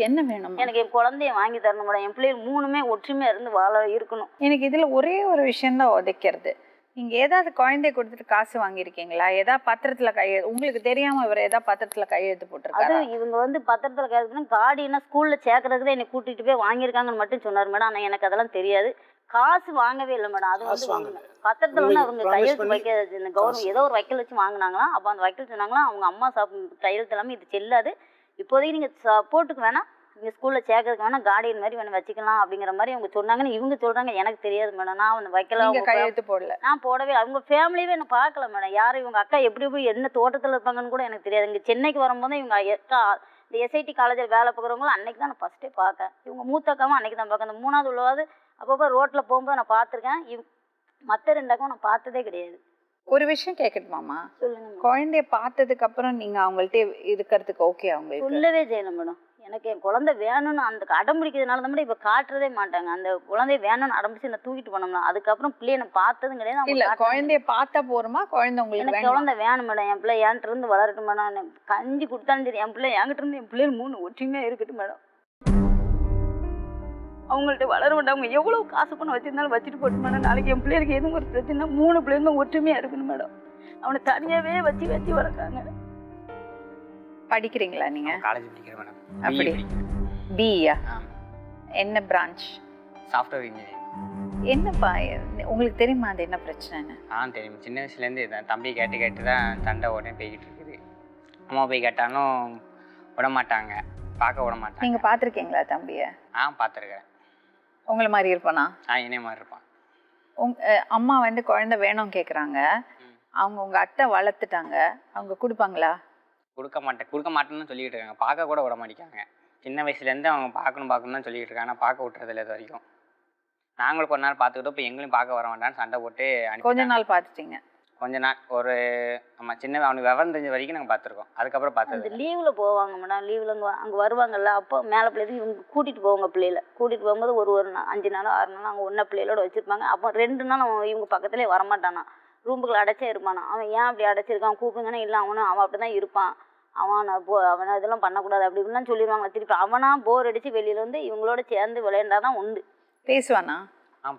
என்ன வேணும்? எனக்கு என் குழந்தைய வாங்கி தரணும் மேடம். என் பிள்ளைகள் 3மே ஒற்றுமையாக இருந்து வாழ இருக்கணும். எனக்கு இதில் ஒரே ஒரு விஷயந்தான் உதைக்கிறது. நீங்க ஏதாவது குழந்தைய கொடுத்துட்டு காசு வாங்கியிருக்கீங்களா? ஏதாவது பத்திரத்துல கையெழுத்து உங்களுக்கு தெரியாம இவர் ஏதாவது பத்திரத்துல கையெழுத்து போட்டிருக்காரு? அது இவங்க வந்து பத்திரத்துல கையெழுத்துனா கார்டியனா ஸ்கூல்ல சேர்க்கறதுக்கு தான் என்னை கூட்டிட்டு போய் வாங்கியிருக்காங்கன்னு மட்டும் சொன்னார் மேடம். ஆனால் எனக்கு அதெல்லாம் தெரியாது. காசு வாங்கவே இல்லை மேடம். அது வந்து பத்திரத்துல வந்து அவங்க கையெழுத்து வைக்க இந்த கவர்மெண்ட் ஏதோ ஒரு வக்கீல் வச்சு வாங்கினாங்களாம். அப்போ அந்த வக்கீல் சொன்னாங்களாம், அவங்க அம்மா கையெழுத்து எல்லாமே இது செல்லாது, இப்போதைக்கு நீங்க சப்போர்ட்டுக்கு வேணா இங்கே ஸ்கூலில் சேர்க்கறதுக்கு வேணா கார்டியன் மாதிரி வேணும் வச்சுக்கலாம் அப்படிங்கிற மாதிரி அவங்க சொன்னாங்கன்னு இவங்க சொல்கிறாங்க. எனக்கு தெரியாது மேடம். நான் வந்து வைக்கல, கையெழுத்து போடல, நான் போடவே. அவங்க ஃபேமிலியவே என்ன பார்க்கல மேடம். யாரும் இவங்க அக்கா எப்படி என்ன தோட்டத்தில் இருப்பாங்கன்னு கூட எனக்கு தெரியாது. இங்கே சென்னைக்கு வரும்போது இவங்க அக்கா இந்த எஸ்ஐடி காலேஜில் வேலை பார்க்குறவங்களும் அன்னைக்கு தான் நான் ஃபஸ்ட்டே பார்க்கேன். இவங்க மூத்த அக்காவும் அன்னைக்கு தான் பார்க்கேன். அந்த 3வது உள்ளவாது அப்பப்போ ரோட்டில் போகும்போது நான் பார்த்துருக்கேன். மற்ற 2 அக்காவும் நான் பார்த்ததே கிடையாது. ஒரு விஷயம் கேட்கட்டுமாமா? சொல்லுங்க. குழந்தைய பார்த்ததுக்கு அப்புறம் நீங்க அவங்கள்ட்ட இருக்கிறதுக்கு ஓகே? அவங்க சொல்லவே செய்யல மேடம். எனக்கு என் குழந்தை வேணும்னு அந்த அடம் பிடிக்கிறதுனால தான் இப்போ காட்டுறதே மாட்டாங்க. அந்த குழந்தைய வேணும்னு அடம்பிடிச்சு என்ன தூக்கிட்டு போனோம்னா அதுக்கப்புறம் பிள்ளைய நான் பார்த்ததும் கிடையாது. இல்ல, குழந்தைய பார்த்தா போறோமா? குழந்தை உங்களுக்கு எனக்கு குழந்தை வேணும் மேடம். என் பிள்ளை என்கிட்ட இருந்து வளரட்டும் மேடம். எனக்கு கஞ்சி கொடுத்தாலும் சரி, என் பிள்ளை என்கிட்ட இருந்து என் பிள்ளைகள் 3 ஒற்றுமையா இருக்கட்டும் மேடம். அவங்கள்ட்ட வளர மாட்டாங்க. அவங்க எவ்வளோ காசு பணம் வச்சிருந்தாலும் வச்சுட்டு போட்டு மேடம். நாளைக்கு என் பிள்ளைகளுக்கு எதுவும் ஒரு பிரச்சனை 3 பிள்ளைங்களுமே ஒற்றுமையா இருக்கணும் மேடம். அவனை தனியாவே வச்சு வளர்க்காங்க. படிக்கிறீங்களா நீங்க? காலேஜ் படிக்கிறேன் மேடம். அப்படி பிஇயா? என்ன பிரான்ச்? Software engineering. என்னப்பா உங்களுக்கு தெரியுமா அது என்ன பிரச்சனைன்னு? தெரியும். சின்ன வயசுலேருந்து இதான் தம்பி கேட்டு தான் சண்டை உடனே போய்கிட்டு இருக்குது. அம்மா போய் கேட்டாலும் விட மாட்டாங்க, பார்க்க விட மாட்டாங்க. நீங்க பார்த்துருக்கீங்களா தம்பிய? பார்த்துருக்கேன். உங்களை மாதிரி இருப்பானா? இனே மாதிரி இருப்பான். அம்மா வந்து குழந்தை வேணும் கேட்குறாங்க. அவங்க உங்க அத்தை வளர்த்துட்டாங்க, அவங்க கொடுப்பாங்களா? கொடுக்க மாட்டேன்னு சொல்லிக்கிட்டு இருக்காங்க. பார்க்க கூட விட மாட்டேங்காங்க. சின்ன வயசுலேருந்து அவங்க பார்க்கணும் தான் சொல்லிக்கிட்டு இருக்காங்க. ஆனால் பார்க்க விட்டுறதில்ல இது வரைக்கும். நாங்களும் கொஞ்ச நாள் பார்த்துக்கிட்டோம். இப்போ எங்களையும் பார்க்க வர வேண்டாம்னு சண்டை போட்டு கொஞ்ச நாள் பார்த்துட்டீங்க? கொஞ்ச நாள் ஒரு சின்ன அவனுக்கு விவரம் தெரிஞ்ச வரைக்கும் நாங்கள் பார்த்துருக்கோம். அதுக்கப்புறம் பார்த்தது லீவில் போவாங்க மேடம். லீவில் அங்கே வருவாங்கல்ல, அப்போ மேலே பிள்ளைக்கு இவங்க கூட்டிகிட்டு போவாங்க. பிள்ளையில கூட்டிகிட்டு போகும்போது ஒரு 5 நாளோ 6 நாளோ அவங்க ஒன்றா பிள்ளைகளோட வச்சுருப்பாங்க. அப்போ 2 நாள் அவன் இவங்க பக்கத்துலேயே வரமாட்டானா, ரூமுக்குள்ள அடைச்சே இருப்பானா. அவன் ஏன் அப்படி அடைச்சிருக்கான் கூப்பிடுங்கன்னா இல்லை அவன் அப்படி தான் இருப்பான், அவனை இதெல்லாம் பண்ணக்கூடாது அப்படி இப்படிலாம் சொல்லிடுவாங்க. திருப்பி அவனா போர் அடித்து வெளியில் வந்து இவங்களோட சேர்ந்து விளையாண்டாதான் உண்டு. பேசுவானா?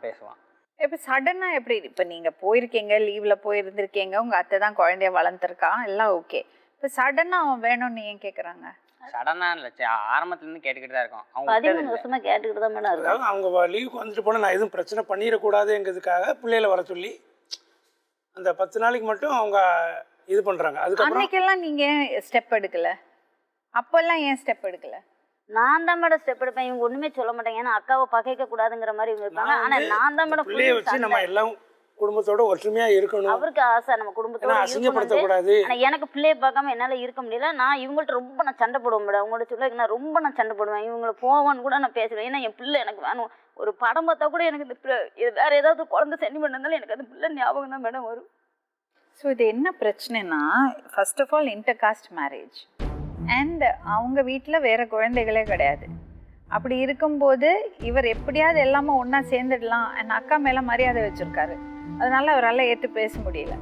பேசுவான். இப்போ சடனாக எப்படி? இப்போ நீங்கள் போயிருக்கீங்க, லீவில் போயிருந்துருக்கீங்க, உங்கள் அத்தை தான் குழந்தைய வளர்ந்துருக்கான், எல்லாம் ஓகே. இப்போ சடனாக அவன் வேணும்னு ஏன் கேட்குறாங்க? சடனாக இல்லை, ஆரம்பத்துலேருந்து கேட்டுக்கிட்டு தான் இருக்கோம். அவங்க 13 வருஷமாக கேட்டுக்கிட்டு தான் மேடம் இருக்கும். அவங்க லீவுக்கு வந்துட்டு போனால் நான் எதுவும் பிரச்சனை பண்ணிடக்கூடாதுங்கிறதுக்காக பிள்ளைகளை வர சொல்லி அந்த 10 நாளைக்கு மட்டும் அவங்க இது பண்ணுறாங்க. அதுக்கப்புறம் அன்னைக்கெல்லாம் நீங்கள் ஸ்டெப் எடுக்கலை? அப்போல்லாம் ஏன் ஸ்டெப் எடுக்கலை? நான் தான் மேடம் ஸ்டெப் எடுப்பேன். இவங்க ஒண்ணுமே சொல்ல மாட்டாங்க. ஏன்னா அக்காவை பகைக்க கூடாதுங்கிற மாதிரி இவங்க இருப்பாங்க. ஆனா நான் தான் மேடம் பிள்ளைய வச்சு நம்ம எல்லாம் குடும்பத்தோட ஒற்றுமையா இருக்கணும். அவருக்கு ஆசை நம்ம குடும்பத்தோட அசிங்கப்படுத்தக்கூடாது. ஆனா எனக்கு பிள்ளைய பார்க்காம என்னால இருக்க முடியல. நான் இவங்கள்ட்ட ரொம்ப நான் சண்டை போடுவேன் மேடம். அவங்கள்ட்ட சொல்ல நான் ரொம்ப சண்டை போடுவேன். இவங்களை போவான்னு கூட நான் பேசுவேன். ஏன்னா என் பிள்ளை எனக்கு வேணும். ஒரு படம் பார்த்தா கூட எனக்கு இந்த வேற ஏதாவது குழந்தை சென்டிமெண்ட் இருந்தாலும் எனக்கு அந்த பிள்ளை ஞாபகம் தான் மேடம் வரும். ஸோ இது என்ன பிரச்சனைனா, first of all inter caste marriage and அவங்க வீட்டில் வேறு குழந்தைகளே கிடையாது. அப்படி இருக்கும்போது இவர் எப்படியாவது எல்லாமே ஒன்றா சேர்ந்துடலாம். என் அக்கா மேலே மரியாதை வச்சுருக்காரு, அதனால அவரால் ஏற்று பேச முடியல.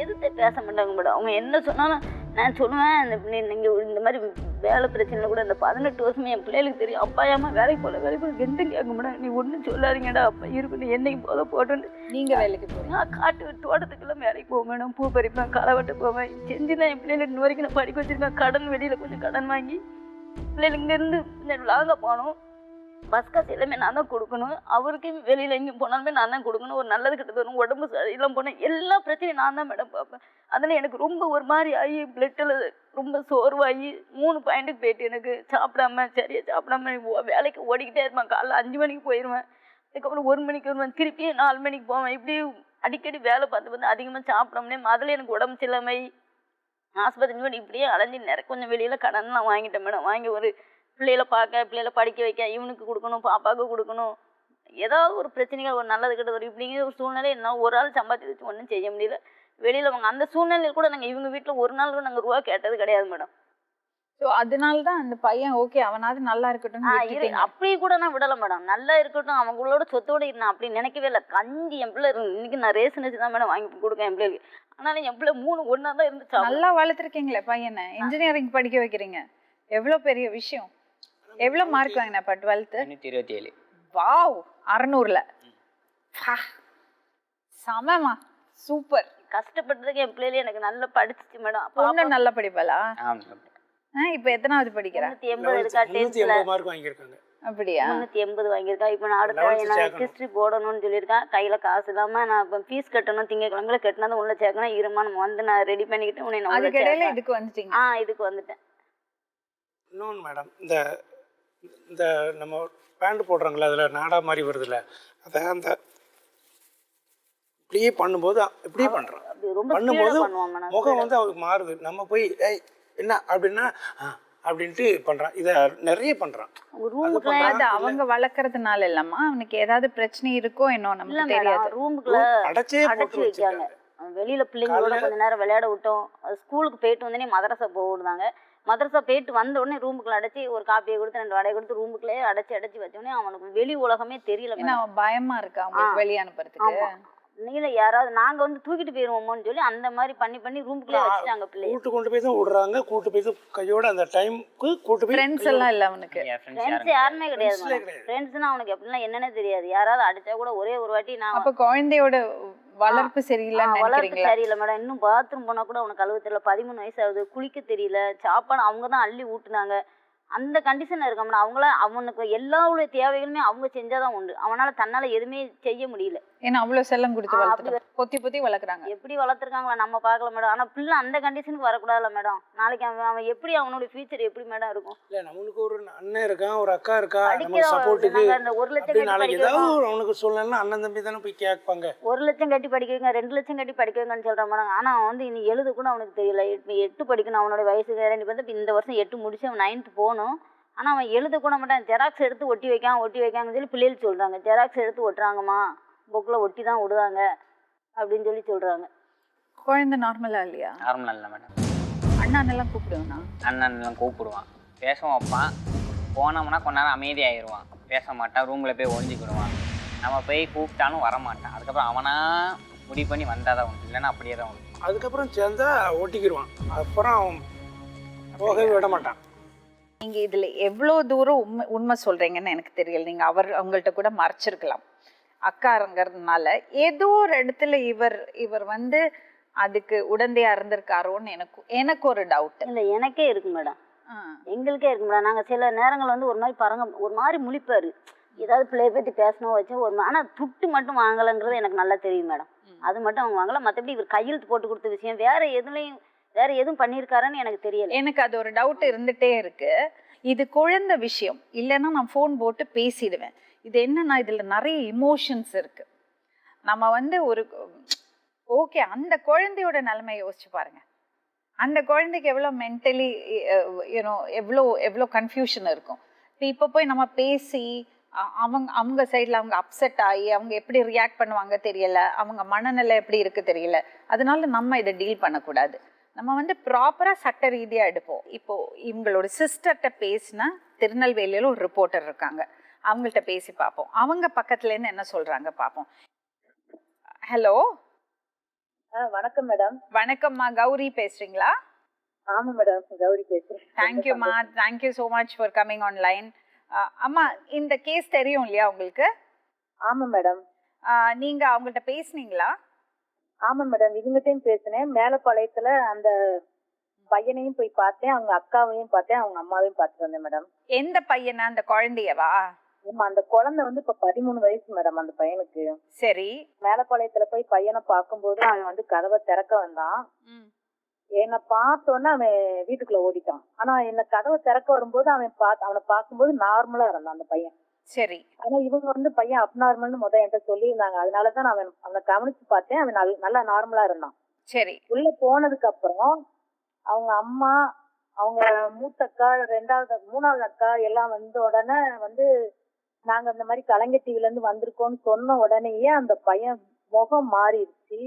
எதுக்கு பேச மாட்டாங்க மேடம். அவங்க என்ன சொன்னாலும் நான் சொல்லுவேன். நீங்கள் இந்த மாதிரி வேலை பிரச்சனையில் கூட இந்த 18 வருஷமே என் பிள்ளைகளுக்கு தெரியும். அப்பா ஏமா வேலைக்கு போல எந்த கேட்க மேடம். நீ ஒன்றும் சொல்லாதீங்கடா, அப்பா இருக்கணும் என்னைக்கு போட்டுன்னு. நீங்கள் வேலைக்கு போவீங்க? காட்டு தோட்டத்துக்கெல்லாம் வேலைக்கு போவேன் மேடம். பூ பறிப்பேன், களை வெட்ட போவேன். செஞ்சுதான் என் பிள்ளைகளுக்கு இன்ன வரைக்கும் நான் படிக்க வச்சிருக்கேன். கடன் வெளியில் கொஞ்சம் கடன் வாங்கி பிள்ளைகளுக்கு இங்கேருந்து லாங்க போகணும். பஸ் காசு எல்லாமே நான் தான் கொடுக்கணும். அவருக்கு வெளியில் எங்கேயும் போனாலுமே நான் தான் கொடுக்கணும். ஒரு நல்லது கிட்ட வரும், உடம்பு எல்லாம் போனேன், எல்லா பிரச்சனையும் நான் தான் மேடம் பார்ப்பேன். அதில் எனக்கு ரொம்ப ஒரு மாதிரி ஆகி பிளட்டில் ரொம்ப சோர்வாகி 3 பாயிண்ட்டுக்கு போயிட்டு எனக்கு சாப்பிடாம சரியாக சாப்பிடாம வேலைக்கு ஓடிக்கிட்டே இருப்பேன். காலைல 5 மணிக்கு போயிடுவேன். அதுக்கப்புறம் 1 மணிக்கு வருவேன், திருப்பி 4 மணிக்கு போவேன். இப்படி அடிக்கடி வேலை பார்த்து அதிகமாக சாப்பிடாமனே அதில் எனக்கு உடம்பு சிலமை ஆஸ்பத்திரி இப்படியே அலைஞ்சி கொஞ்சம் வெளியில் கடன்லாம் வாங்கிட்டேன் மேடம். வாங்கி ஒரு பிள்ளைகளை பார்க்க, பிள்ளைகளை படிக்க வைக்க, இவனுக்கு கொடுக்கணும், பாப்பாவுக்கு கொடுக்கணும். ஏதாவது ஒரு பிரச்சனைகள் ஒரு நல்லது கிட்ட வரும். இப்படிங்கிற ஒரு சூழ்நிலை என்ன ஒரு ஆள் சம்பாதிச்சு வச்சு ஒன்றும் செய்ய முடியல. வெளியில் அவங்க அந்த சூழ்நிலையில் கூட நாங்கள் இவங்க வீட்டில் ஒரு நாள் கூட நாங்கள் ரூபா கேட்டது கிடையாது மேடம். ஸோ அதனால தான் அந்த பையன் ஓகே அவனாவது நல்லா இருக்கட்டும் அப்படி கூட நான் விடலை மேடம். நல்லா இருக்கட்டும், அவங்களோட சொத்தோட நான் அப்படி நினைக்கவே இல்லை. கஞ்சி என் பிள்ளை இன்னைக்கு நான் ரேஷன் வச்சு தான் மேடம் வாங்கி கொடுக்கேன் என் பிள்ளைக்கு. ஆனாலும் என் பிள்ளை 3 ஒன்றா தான் இருந்துச்சு. நல்லா வளர்த்துருக்கீங்களே பையனை, இன்ஜினியரிங் படிக்க வைக்கிறீங்க, எவ்வளோ பெரிய விஷயம். எவ்வளோ மார்க் வாங்கினப்பா 12th? 127. வாவ், 600ல். சமமா, சூப்பர். கஷ்டப்பட்டதுக்கு என் பிள்ளைல எனக்கு நல்லா படிச்சிச்சு மேடம். பொண்ணு நல்லா படிப்பாளா? இப்போ எத்தனாவது படிக்கிறா? 380 இருக்கா. 10th மார்க் வாங்கியிருக்காங்க. அப்படியா? 380 வாங்கியிருக்கா. இப்போ நான் அடுத்த ஹிஸ்ட்ரி போடணும்னு சொல்லியிருக்கேன். கையில் காசு இல்லாமல் நான் இப்போ ஃபீஸ் கட்டணும். திங்கக்கிழமையில கட்டினது உள்ள சேர்க்கணும். இருமா நம்ம வந்து நான் ரெடி பண்ணிக்கிட்டு உன்னை அதுக்கு இடையில இதுக்கு வந்துட்டீங்க? இதுக்கு வந்துட்டேன். இன்னொன்று மேடம், இந்த இந்த நம்ம பேண்ட் போடுறாங்களே அதில் நாடா மாதிரி வருதுல்ல, அதை அந்த இப்படியே பண்ணும்போது இப்படியே பண்ணுறான். அப்படி ரொம்ப பண்ணும்போது speed ஆ பண்ணுவான் மேடம். முகம் வந்து அவருக்கு மாறுது. நம்ம போய் ஏய் என்ன அப்படின்னா அப்படின்ட்டு பண்ணுறான். இதை நிறைய பண்ணுறான். ரூமுக்குள்ள அது அவங்க வளர்க்கறதுனால இல்லம்மா, அவனுக்கு ஏதாவது பிரச்சனை இருக்கோ என்னோ இல்ல நமக்கு மேடம், தெரியாது. ரூமுக்குள்ள அடைச்சே அடைச்சி போட்டு வைக்காங்க. வச்சுருக்காங்க. வெளியில பிள்ளைங்களோட கொஞ்ச நேரம் விளையாட விட்டோம். ஸ்கூலுக்கு போயிட்டு வந்தோடனே மதரசா போடுறாங்க. மதரசா போயிட்டு வந்த உடனே ரூமுக்குள்ள அடைச்சி ஒரு காப்பியை கொடுத்து 2 வடையை கொடுத்து ரூமுக்குள்ளேயே அடைச்சி வச்சோடனே அவனுக்கு வெளி உலகமே தெரியல ஏன்னா மேடம். அவன் பயமா இருக்கா அவங்களுக்கு வெளியே அனுப்புறதுக்கு. ஆமா. நீல யாராவது நாங்க வந்து தூக்கிட்டு போயிருவோமோன்னு சொல்லி அந்த மாதிரி பண்ணி ரூமுக்குள்ளே வச்சுட்டாங்க பிள்ளைய. கூட்டு கொண்டு போய் தான் விடுறாங்க. கூட்டு போய் தான் கையோட அந்த டைமுக்கு கூட்டு போய் ஃப்ரெண்ட்ஸ் எல்லாம் இல்ல அவனுக்கு. என் ஃப்ரெண்ட்ஸ் ஃப்ரெண்ட்ஸ் யாருமே கிடையாது friends-லே மேடம். கிடையாது. ஃப்ரெண்ட்ஸ்னா அவனுக்கு எப்படின்னா என்னன்னே தெரியாது. யாராவது அடிச்சா கூட ஒரே ஒரு வாட்டி நான் அப்ப குழந்தையோட வளர்ப்பு சரியில்லைன்னு வளர்ப்பு நினைக்கிறீங்களா? சரியில்லை மேடம். இன்னும் பாத்ரூம் போனா கூட அவனுக்கு கழுவு தெரியல. 13 வயசு ஆகுது. குளிக்க தெரியல. சாப்பாடு அவங்க தான் அள்ளி ஊட்டுனாங்க. அந்த கண்டிஷன்ல இருக்க மேடம். அவனுக்கு எல்லாவுடைய தேவைகளுமே அவங்க செஞ்சாதான் உண்டு. அவனால தன்னால எதுவுமே செய்ய முடியல. ஏன்னா அவ்வளவு செல்லம் கொடுத்து வளர்த்துட்டு பொத்தி வளர்க்குறாங்க. எப்படி வளர்த்துருக்காங்களா நம்ம பார்க்கல மேடம். ஆனா பிள்ளை அந்த கண்டிஷனுக்கு வரக்கூடாதுல்ல மேடம். நாளைக்கு அவன் எப்படி அவனோட ஃபியூச்சர் எப்படி மேடம் இருக்கும்? இல்லை நம்மளுக்கு ஒரு அண்ணன் இருக்கான், ஒரு அக்கா இருக்கா, நம்ம படிக்கிற சப்போர்ட்டுக்கு. நாங்க அந்த 1 லட்சம் அப்படி கட்டி நாளைக்கு படிக்க ஏதாவது ஒரு அவனுக்கு சொல்லணும்னா அண்ணன் தம்பி தானே போய் கேட்பாங்க. 1 லட்சம் கட்டி படிக்க வைங்க, 2 லட்சம் கட்டி படிக்க வைங்கன்னு சொல்றான் மேடம். ஆனா அவன் வந்து இனி எழுத கூட அவனுக்கு தெரியல. 8 படிக்கணும். அவனோட வயசுக்கு 2 பேர் இந்த வருஷம் 8 முடிச்சு அவன் 9th போகணும். ஆனா அவன் எழுத கூட மாட்டான். ஜெராக்ஸ் எடுத்து ஒட்டி வைக்காங்கன்னு சொல்லி பிள்ளைகள் சொல்றாங்க. ஜெராக்ஸ் எடுத்து ஒட்டுறாங்கம்மா, புக்கில் ஒட்டி தான் விடுவாங்க அப்படின்னு சொல்லி சொல்றாங்க. குழந்தை நார்மலா இல்லையா? நார்மல் இல்லை மேடம். அண்ணானெல்லாம் கூப்பிடுவேனா? அண்ணன்லாம் கூப்பிடுவான், பேச வைப்பான். போனோம்னா கொஞ்ச நேரம் அமைதியாகிடுவான், பேச மாட்டான், ரூமில் போய் ஒழிஞ்சிக்கிடுவான். நம்ம போய் கூப்பிட்டாலும் வரமாட்டான். அதுக்கப்புறம் அவனா முடிவு பண்ணி வந்தால் தான் உண்டு, இல்லைன்னா அப்படியே தான் உண்டு. அதுக்கப்புறம் சேர்ந்தா ஓட்டிக்கிடுவான். அப்புறம் அவன் போகவே விட மாட்டான். நீங்க இதுல எவ்வளவு தூரம் உண்மை சொல்றீங்கன்னு எனக்கு தெரியல. நீங்க அவங்கள்ட்ட கூட மறைச்சிருக்கலாம். அக்காரங்கிறதுனால ஏதோ ஒரு இடத்துல இவர் வந்து அதுக்கு உடந்தையா இருந்திருக்காரோன்னு எனக்கு ஒரு டவுட். இல்லை, எனக்கே இருக்கு மேடம். எங்களுக்கே இருக்கு மேடம். நாங்கள் சில நேரங்கள் வந்து ஒரு மாதிரி முழிப்பாரு. ஏதாவது பிள்ளைய பற்றி பேசணும் வச்சா ஆனால் துட்டு மட்டும் வாங்கலைங்கிறது எனக்கு நல்லா தெரியும் மேடம். அது மட்டும் அவங்க வாங்கலை. மற்றபடி இவர் கையெழுத்து போட்டு கொடுத்த விஷயம் வேற எதுவும் பண்ணியிருக்காருன்னு எனக்கு தெரியல. எனக்கு அது ஒரு டவுட் இருந்துட்டே இருக்கு. இது குழந்தை விஷயம் இல்லைன்னா நான் ஃபோன் போட்டு பேசிடுவேன். இது என்னன்னா இதுல நிறைய இமோஷன்ஸ் இருக்கு. நம்ம வந்து ஒரு ஓகே, அந்த குழந்தையோட நிலைமை யோசிச்சு பாருங்க. அந்த குழந்தைக்கு எவ்வளோ மென்டலி எவ்வளோ கன்ஃபியூஷன் இருக்கும். இப்போ போய் நம்ம பேசி அவங்க சைடில் அவங்க அப்செட் ஆகி அவங்க எப்படி ரியாக்ட் பண்ணுவாங்க தெரியல, அவங்க மனநிலை எப்படி இருக்கு தெரியல. அதனால நம்ம இதை டீல் பண்ணக்கூடாது. நம்ம வந்து ப்ராப்பராக சட்ட ரீதியாக எடுப்போம். இப்போது இவங்களோட சிஸ்டர்கிட்ட பேசினா திருநெல்வேலியில் ஒரு ரிப்போர்ட்டர் இருக்காங்க, அவங்கள்ட்ட பேசி பார்ப்போம். அவங்க பக்கத்துலேருந்து என்ன சொல்கிறாங்க பார்ப்போம். ஹலோ, வணக்கம் மேடம். வணக்கம்மா, கௌரி பேசுகிறீங்களா? ஆமா மேடம், கௌரி பேசுறேன். தேங்க்யூம்மா, thank you so much for coming online. அம்மா, இந்த கேஸ் தெரியும் இல்லையா உங்களுக்கு? ஆமா மேடம். நீங்கள் அவங்கள்ட்ட பேசுனீங்களா? ஆமா மேடம், இவங்ககிட்டயும் பேசினேன். மேலப்பாளையத்துல அந்த பையனையும் போய் பார்த்தேன், அவங்க அக்காவையும் பார்த்தேன், அவங்க அம்மாவையும் பார்த்துட்டு வந்தேன் மேடம். எந்த பையனா? அந்த குழந்தையவா? ஆமா, அந்த குழந்தை வந்து இப்ப 13 வயசு மேடம் அந்த பையனுக்கு. சரி. மேலப்பாளையத்துல போய் பையனை பார்க்கும்போது அவன் வந்து கதவை திறக்க வந்தான். என்னை பார்த்தோன்னே அவன் வீட்டுக்குள்ள ஓடிட்டான். ஆனா என்ன கதவை திறக்க வரும்போது அவனை பார்க்கும்போது நார்மலா இருந்தான் அந்த பையன். சரி. ஆனா இவங்க வந்து பையன் அப்நார்மல்னு என்கிட்ட சொல்லியிருந்தாங்க. அதனாலதான் அவனை கவனிச்சு பார்த்தேன். அவன் நல்லா நார்மலா இருந்தான். சரி. உள்ள போனதுக்கு அப்புறம் அவங்க அம்மா, அவங்க மூத்த அக்கா, 3வது அக்கா எல்லாம் வந்த உடனே வந்து நாங்க இந்த மாதிரி கலைஞர் டிவில இருந்து வந்திருக்கோம்னு சொன்ன உடனேயே அந்த பையன் முகம் மாறிடுச்சு,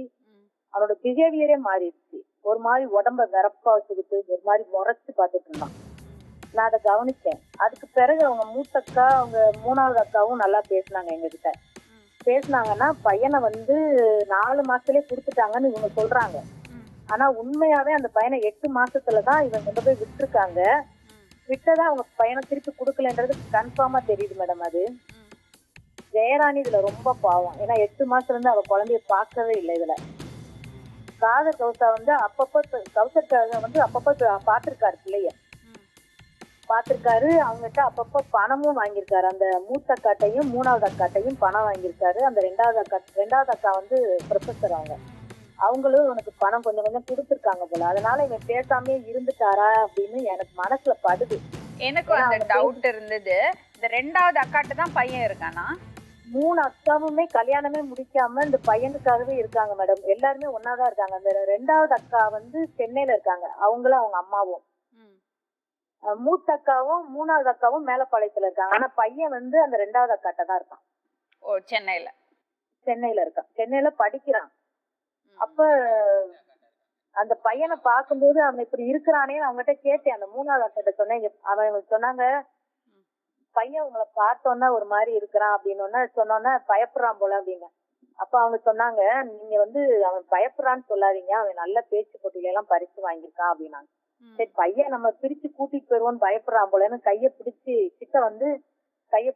அவனோட பிஹேவியரே மாறிடுச்சு. ஒரு மாதிரி உடம்ப வெறப்பா வச்சுக்கிட்டு ஒரு மாதிரி முறைச்சு பார்த்துட்டு இருந்தான். நான் அதை கவனிச்சேன். அதுக்கு பிறகு அவங்க மூத்த அக்கா, அவங்க 3வது அக்காவும் நல்லா பேசினாங்க எங்ககிட்ட. பேசினாங்கன்னா பையனை வந்து 4 மாசத்துலயே கொடுத்துட்டாங்கன்னு இவங்க சொல்றாங்க. ஆனா உண்மையாவே அந்த பையனை 8 மாசத்துலதான் இவங்க கொண்டு போய் விட்டுருக்காங்க. விட்டதா அவங்க பையனை திருப்பி கொடுக்கலன்றது கன்ஃபார்மா தெரியுது மேடம். அது ஜெயராணி இதுல ரொம்ப பாவம். ஏன்னா 8 மாசத்துல இருந்து அவ குழந்தைய பார்க்கவே இல்லை. இதுல காதர் கௌசா வந்து கௌசர்காக வந்து அப்பப்ப பாத்திருக்காரு, பிள்ளைய பாத்திருக்காரு. அவங்ககிட்ட அப்பப்ப பணமும் வாங்கியிருக்காரு. அந்த மூத்த அக்காட்டையும் 3வது அக்காட்டையும் பணம் வாங்கியிருக்காரு. அந்த 2வது அக்கா வந்து ப்ரொஃபஸர். அவங்களும் இவனுக்கு பணம் கொஞ்சம் கொஞ்சம் கொடுத்துருக்காங்க போல, அதனால இவன் பேசாமே இருந்துட்டாரா அப்படின்னு எனக்கு மனசுல படுது. எனக்கும் அந்த டவுட் இருந்தது. இந்த 2வது அக்காட்ட தான் பையன் இருக்கானா? 3 அக்காவுமே கல்யாணமே முடிக்காம இந்த பையனுக்காகவே இருக்காங்க மேடம். எல்லாருமே ஒன்னாதான் இருக்காங்க. அந்த 2வது அக்கா வந்து சென்னையில இருக்காங்க, அவங்களும் அவங்க அம்மாவும். மூத்த அக்காவும் 3வது அக்காவும் மேலப்பாளையத்துல இருக்காங்க. ஆனா பையன் வந்து அந்த 2வது அக்காட்ட தான் இருக்கான். ஓ, சென்னையில இருக்கான், சென்னையில படிக்கிறான். அப்ப அந்த பையனை பார்க்கும்போது அவன் இப்படி இருக்கிறானே அவங்ககிட்ட கேட்டேன். அந்த 3வது அக்காட்ட சொன்னேன். அவன் சொன்னாங்க, பையன் உங்களை பார்த்தோன்னா ஒரு மாதிரி இருக்கிறான் அப்படின்னு சொன்னோன்னா பயப்படுறான் போல அப்படின்னு. அப்ப அவங்க சொன்னாங்க, நீங்க வந்து அவன் பயப்படுறான்னு சொல்லாதீங்க, அவன் நல்ல பேச்சு போட்டியில எல்லாம் பரிசு வாங்கியிருக்கான் அப்படின்னாங்க. சரி, பையன் நம்ம பிரிச்சு கூட்டிட்டு போயிருவோம்னு பயப்படுறான் போலன்னு கையை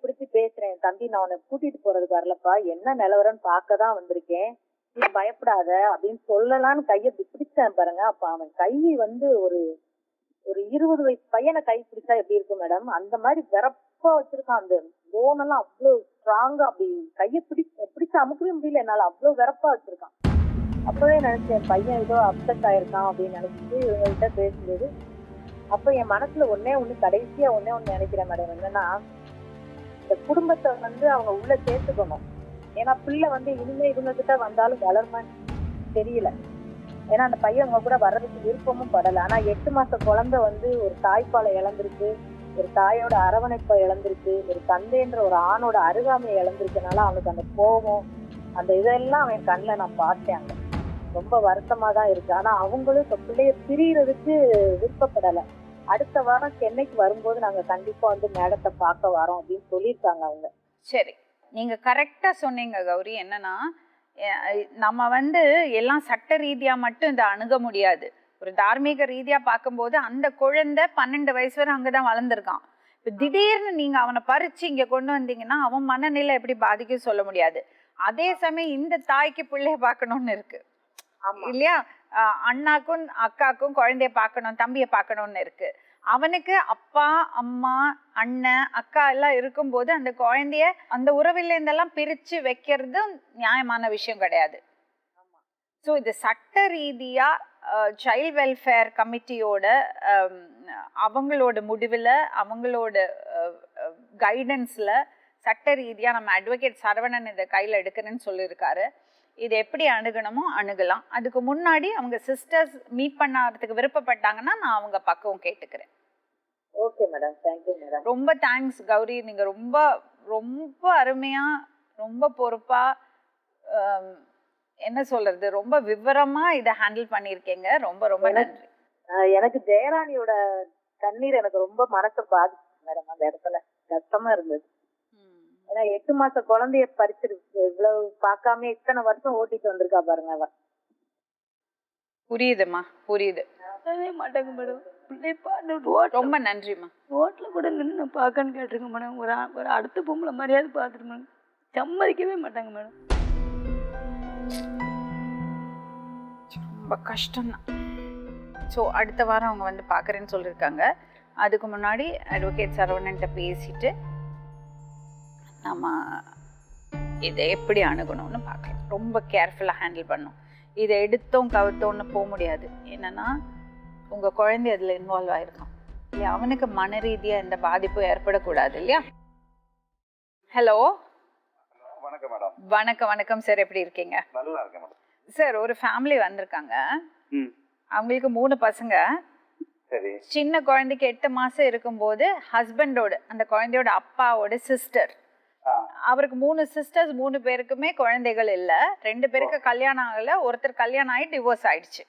பிடிச்சு பேசுறேன். தம்பி, நான் உன்னை கூட்டிட்டு போறதுக்கு வரலப்பா, என்ன நிலவரன்னு பார்க்கதான் வந்திருக்கேன், நீ பயப்படாத அப்படின்னு சொல்லலான்னு கையை பிடிச்சேன் பாருங்க. அப்ப அவன் கை வந்து ஒரு 20 வயசு பையனை கை பிடிச்சா எப்படி இருக்கும் மேடம், அந்த மாதிரி வெறப்பா வச்சிருக்கான். அந்த போனெல்லாம் அவ்வளவு ஸ்ட்ராங்கா, அப்படி கையை பிடிச்சு அமுக்கவே முடியல என்னால, அவ்வளவு வெறப்பா வச்சிருக்கான். அப்பவே நினைச்சேன் பையன் ஏதோ அப்செட் ஆயிருக்கான் அப்படின்னு நினைச்சிட்டு இவங்ககிட்ட பேசும்போது, அப்ப என் மனசுல கடைசியா ஒன்னே ஒண்ணு நினைக்கிறேன் மேடம். என்னன்னா, இந்த குடும்பத்தை வந்து அவங்க உள்ள சேர்த்துக்கணும். ஏன்னா பிள்ளை வந்து இனிமே இவங்க கிட்ட வந்தாலும் வளருமான்னு தெரியல. ஏன்னா அந்த பையன் அவங்க கூட வர்றதுக்கு விருப்பமும் படல. ஆனா 8 மாச குழந்தை வந்து ஒரு தாய்ப்பாலை இழந்திருக்கு, ஒரு தாயோட அரவணைப்பை இழந்திருக்கு, ஒரு தந்தைன்ற ஒரு ஆணோட அருகாமையை இழந்திருக்கனால அவனுக்கு அந்த கோபம், அந்த இதெல்லாம் அவன் கண்ணில் நான் பார்த்தேன். ரொம்ப வருத்தமா தான் இருக்கு. ஆனா அவங்களும் இப்ப பிள்ளைய பிரியறதுக்கு விருப்பப்படலை. அடுத்த வாரம் சென்னைக்கு வரும்போது நாங்க கண்டிப்பா வந்து மேடத்தை பார்க்க வரோம் அப்படின்னு சொல்லியிருக்காங்க அவங்க. சரி, நீங்க கரெக்டா சொன்னீங்க கௌரி. என்னன்னா, நம்ம வந்து எல்லாம் சட்ட ரீதியா மட்டும் இதை அணுக முடியாது. ஒரு தார்மீக ரீதியா பார்க்கும்போது அந்த குழந்தை 12 வயசு வரை அங்கதான் வளர்ந்துருக்கான். இப்ப திடீர்னு நீங்க அவனை பறிச்சு இங்க கொண்டு வந்தீங்கன்னா அவன் மனநிலை எப்படி பாதிக்கும் சொல்ல முடியாது. அதே சமயம் இந்த தாய்க்கு பிள்ளைய பார்க்கணும்னு இருக்கு இல்லையா, அண்ணாக்கும் அக்காக்கும் குழந்தைய பார்க்கணும், தம்பியை பார்க்கணும்னு இருக்கு. அவனுக்கு அப்பா அம்மா அண்ணன் அக்கா எல்லாம் இருக்கும்போது அந்த குழந்தைய அந்த உறவில இருந்தெல்லாம் பிரிச்சு வைக்கிறது நியாயமான விஷயம் கிடையாது. ஸோ இது சட்ட ரீதியா சைல்ட் வெல்ஃபேர் கமிட்டியோட அவங்களோட முடிவில் அவங்களோட கைடன்ஸ்ல சட்ட ரீதியா நம்ம அட்வொகேட் சரவணன் இதை கையில் எடுக்கிறேன்னு சொல்லியிருக்காரு. இது எப்படி அணுகணுமோ அணுகலாம். அதுக்கு முன்னாடி அவங்க சிஸ்டர்ஸ் மீட் பண்ணறதுக்கு விருப்பப்பட்டாங்கன்னா நான் அவங்க பக்கம் கேட்டுக்கிறேன். Okay madam, thank you madam. ரொம்ப தேங்க்ஸ் கௌரி. நீங்க ரொம்ப ரொம்ப அருமையா, ரொம்ப பொறுப்பா, என்ன சொல்றது, ரொம்ப விவரமா இதை ஹேண்டில் பண்ணியிருக்கீங்க. ரொம்ப ரொம்ப நன்றி. எனக்கு ஜெயராணியோட கண்ணீர் எனக்கு ரொம்ப மனசை பாதிச்சு மேடம். அந்த இடத்துல கஷ்டமா இருந்தது. ஏன்னா 8 மாச குழந்தைய பறிச்சிருக்கு, இவ்வளவு பார்க்காம இத்தனை வருஷம் ஓட்டிட்டு வந்திருக்கா பாருங்க அவ. புரியுதுமா, புரியுது. மாட்டாங்க மேடம். ரொம்ப நன்றிம்மா. ரோட்ல கூட நின்று நான் பார்க்கன்னு கேட்டிருக்கேன் மேடம். ஒரு அடுத்த பொம்பளை மாதிரியாவது பார்த்துட்டு மேடம், சம்மதிக்கவே மாட்டாங்க மேடம். ரொம்ப கஷ்டம்தான். ஸோ அடுத்த வாரம் அவங்க வந்து பார்க்குறேன்னு சொல்லியிருக்காங்க. அதுக்கு முன்னாடி அட்வொகேட் சரவணன்ட்ட பேசிட்டு நம்ம இதை எப்படி அணுகணும்னு பார்க்கலாம். ரொம்ப கேர்ஃபுல்லாக ஹேண்டில் பண்ணணும். இதை எடுத்தோம் கவுத்தோன்னு போக முடியாது. என்னென்னா உங்கள் குழந்தை அதில் இன்வால்வ் ஆகிருக்கான் இல்லையா, அவனுக்கு மன ரீதியாக எந்த பாதிப்பும் ஏற்படக்கூடாது இல்லையா. ஹலோ, வணக்கம் மேடம். வணக்கம். வணக்கம் சார், எப்படி இருக்கீங்க? நல்லா இருக்கேன் மேடம். சார், ஒரு ஃபேமிலி வந்திருக்காங்க. அவங்களுக்கு 3 பசங்க. சரி. சின்ன குழந்தைக்கு 8 மாசம் இருக்கும்போது ஹஸ்பண்டோட அந்த குழந்தையோட அப்பாவோட சிஸ்டர், அவருக்கு 3 சிஸ்டர்ஸ், 3 பேருக்குமே குழந்தைகள் இல்லை. 2 பேருக்கு கல்யாணம் ஆகல, ஒருத்தர் கல்யாணம் ஆகி டிவோர்ஸ் ஆயிடுச்சு.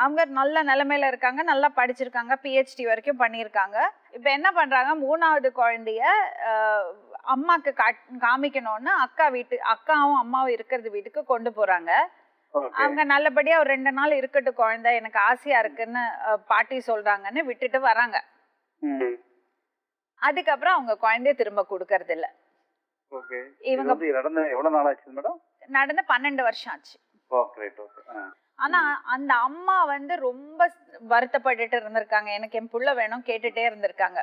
அவங்க நல்ல நிலைமையில இருக்காங்க, நல்லா படிச்சிருக்காங்க, PhD வரைக்கும் பண்ணியிருக்காங்க. இப்போ என்ன பண்றாங்க, 3வது குழந்தைய அம்மாக்கு காமிக்கணும்னு அக்காவும் அம்மாவும் இருக்கிறது வீட்டுக்கு கொண்டு போறாங்க. அவங்க நல்லபடியா ஒரு 2 நாள் இருக்கட்டும் குழந்தை, எனக்கு ஆசையா இருக்குன்னு பாட்டி சொல்றாங்கன்னு விட்டுட்டு வராங்க. அதுக்கப்புறம் அவங்க குழந்தைய திரும்ப கொடுக்கறது இல்ல. இவங்க நடந்து 12 வருஷம் ஆச்சு. ஆனா அந்த அம்மா வந்து ரொம்ப வருத்தப்பட்டுட்டு இருந்திருக்காங்க. எனக்கு என் புள்ள வேணும் கேட்டுட்டே இருந்திருக்காங்க.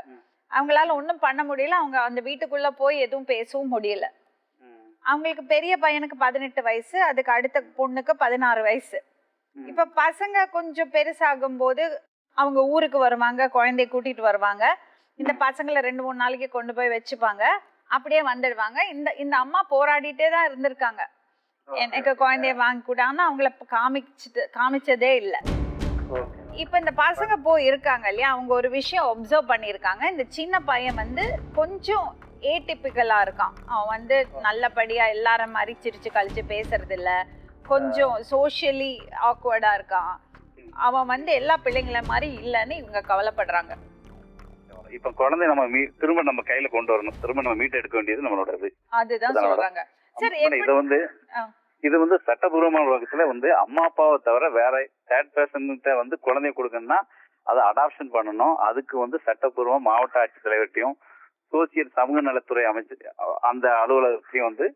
அவங்களால ஒன்றும் பண்ண முடியல. அவங்க அந்த வீட்டுக்குள்ள போய் எதுவும் பேசவும் முடியல. அவங்களுக்கு பெரிய பையனுக்கு 18 வயசு, அதுக்கு அடுத்த பொண்ணுக்கு 16 வயசு. இப்ப பசங்க கொஞ்சம் பெருசாகும் போது அவங்க ஊருக்கு வருவாங்க, குழந்தைய கூட்டிட்டு வருவாங்க. இந்த பசங்களை 2-3 நாளைக்கு கொண்டு போய் வச்சுப்பாங்க, அப்படியே வந்துடுவாங்க. இந்த அம்மா போராடிட்டே தான் இருந்திருக்காங்க, எனக்கு குழந்தைய வாங்கி கூடான்னு. அவங்கள காமிச்சதே இல்லை. இப்ப இந்த பசங்க போய் இருக்காங்க இல்லையா, அவங்க ஒரு விஷயம் ஒப்சர்வ் பண்ணியிருக்காங்க. இந்த சின்ன பையன் வந்து கொஞ்சம் ஏடிபிக்கலா இருக்கான். அவன் வந்து நல்லபடியா எல்லாரும் மாதிரி சிரிச்சு கழிச்சு பேசுறது இல்ல, கொஞ்சம் சோஷியலி ஆக்வர்டா இருக்கான். அவன் வந்து எல்லா பிள்ளைங்கள மாதிரி இல்லைன்னு இவங்க கவலைப்படுறாங்க. இப்ப குழந்தை நம்ம திரும்ப நம்ம கையில கொண்டு வரணும், திரும்ப நம்ம மீட்டு எடுக்க வேண்டியது நம்மளோட இது. அதுதான் சொல்றாங்க. சரி, இது வந்து சட்டபூர்வமான உலகத்துல வந்து அம்மா அப்பாவை தவிர வேற தேர்ட் பர்சன்கிட்ட வந்து குழந்தைய கொடுக்கணும்னா அதை அடாப்ஷன் பண்ணணும். அதுக்கு வந்து சட்டபூர்வம் மாவட்ட ஆட்சித்தலைவர்கிட்டையும் சோசியல் சமூக நலத்துறை அமைச்சு அந்த அலுவலகத்தையும் வந்து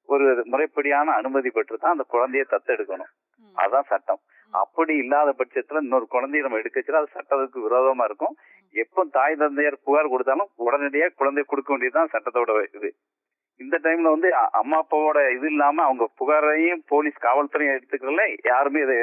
ஒரு முறைப்படியான அனுமதி பெற்று தான் அந்த குழந்தைய தத்தெடுக்கணும். அதான் சட்டம். அப்படி இல்லாத பட்சத்துல இன்னொரு குழந்தைய நம்ம எடுக்கச்சுல அது சட்டத்துக்கு விரோதமா இருக்கும். எப்போ தாய் தந்தையர் புகார் கொடுத்தாலும் உடனடியாக குழந்தைய கொடுக்க வேண்டியதுதான் சட்டத்தோட இது. இந்த டைம்ல வந்து அம்மா அப்பாவோட இது இல்லாம அவங்க புகாரையும் போலீஸ் காவல்துறையும் எடுத்துக்கல, யாருமே இதை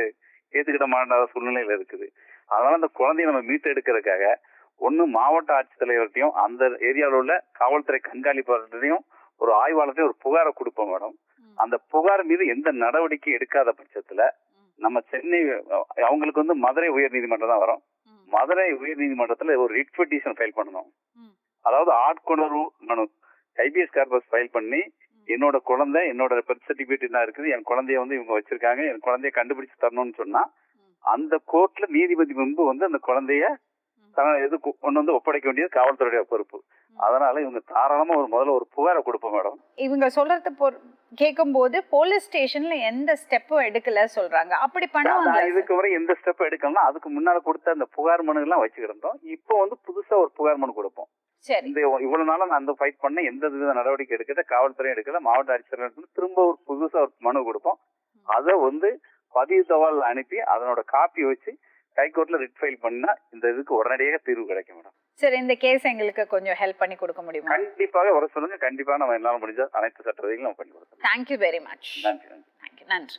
ஏத்துக்கிட மாட்டாத சூழ்நிலையில இருக்குது. அதனால அந்த குழந்தைய நம்ம மீட்டு எடுக்கிறதுக்காக ஒண்ணு மாவட்ட ஆட்சித்தலைவர்கிட்டையும் அந்த ஏரியாவில் உள்ள காவல்துறை கண்காணிப்பாளர்கிட்டையும் ஒரு ஆய்வாளர்கிட்டையும் ஒரு புகாரை கொடுப்போம் மேடம். அந்த புகார் மீது எந்த நடவடிக்கை எடுக்காத பட்சத்துல நம்ம சென்னை அவங்களுக்கு வந்து மதுரை உயர் நீதிமன்றம் தான் வரும். மதுரை உயர் நீதிமன்றத்துல ஒரு ரிட் பெட்டிஷன் ஃபைல் பண்ணணும். அதாவது ஆட்கொணர்வு மனு ஐபிஎஸ் கார்பஸ் ஃபைல் பண்ணி என்னோட குழந்தை என்னோட பெர்த் சர்டிபிகேட் என்ன இருக்குது, என் குழந்தைய வந்து இவங்க வச்சிருக்காங்க, என் குழந்தைய கண்டுபிடிச்சு தரணும்னு சொன்னா அந்த கோர்ட்ல நீதிபதி முன்பு வந்து அந்த குழந்தைய கொண்டு வந்து ஒப்படைக்க வேண்டியது காவல்துறையுடைய பொறுப்பு. அதனால இவங்க தாராளமா முதல்ல ஒரு புகாரை கொடுப்போம் மேடம். இவங்க சொல்றது கேட்கும் போது போலீஸ் ஸ்டேஷன்ல எந்த ஸ்டெப்பும் எடுக்கல சொல்றாங்க. அப்படி பண்ணுவாங்க. இதுக்கு வரை எந்த ஸ்டெப் எடுக்கலாம், அதுக்கு முன்னால கொடுத்த அந்த புகார் மனு எல்லாம் வச்சுக்கிட்டோம். இப்போ வந்து புதுசா ஒரு புகார் மனு கொடுப்போம். இந்த இவ்வளவு நாளா நான் அந்த ஃபைட் பண்ண எந்த வித நடவடிக்கை எடுக்கல, காவல்துறையும் எடுக்கல, மாவட்ட ஆட்சியர் திரும்ப ஒரு புதுசா ஒரு மனு கொடுப்போம். அதை வந்து பதிவு தகவல் அனுப்பி அதனோட காப்பி வச்சு ஹைகோர்ட்ல ரிட் ஃபைல் பண்ணா இந்த இதுக்கு உடனடியாக தீர்வு கிடைக்கும் மேடம். சரி, இந்த கேஸ் எங்களுக்கு கொஞ்சம் ஹெல்ப் பண்ணி கொடுக்க முடியுமா? கண்டிப்பாக வர சொல்லுங்க. கண்டிப்பா நம்ம என்னால முடிஞ்ச அனைத்து சட்டத்தையும் நம்ம பண்ணி கொடுத்தோம். Thank you very much. நன்றி.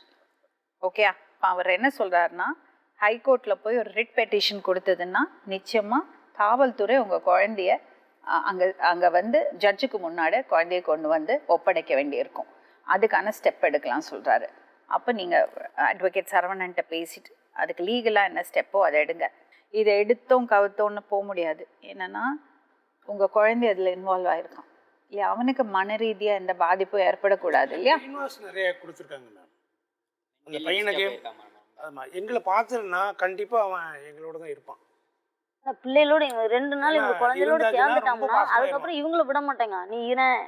ஓகே, அவர் என்ன சொல்றாருன்னா, ஹைகோர்ட்ல போய் ஒரு ரிட் பெட்டிஷன் கொடுத்ததுன்னா நிச்சயமா காவல்துறை உங்க குழந்தைய அங்க வந்து ஜட்ஜுக்கு முன்னாடி குழந்தைய கொண்டு வந்து ஒப்படைக்க வேண்டியிருக்கும். அதுக்கான ஸ்டெப் எடுக்கலாம் சொல்றாரு. அப்போ நீங்க அட்வொகேட் சரவணன்ட்ட பேசிட்டு அதுக்கு லீகலா என்ன ஸ்டெப்போ அதை எடுங்க. இதை எடுத்தோம் கவுத்தோன்னு போக முடியாது. என்னன்னா உங்க குழந்தை அதுல இன்வால்வ் ஆயிருக்கான் இல்லையா, அவனுக்கு மன ரீதியா எந்த பாதிப்பும் ஏற்படக்கூடாது இல்லையா. நிறைய கொடுத்துருக்காங்க மேம் அந்த பையனுக்கு. ஆமா, எங்களை பார்த்துன்னா கண்டிப்பா அவன் எங்களோட தான் இருப்பான். பிள்ளைகளோட 2 நாள் இவங்க குழந்தைகளோட சேர்ந்துட்டாங்கன்னா அதுக்கப்புறம் இவங்கள விட மாட்டேங்க. நீ இரேன்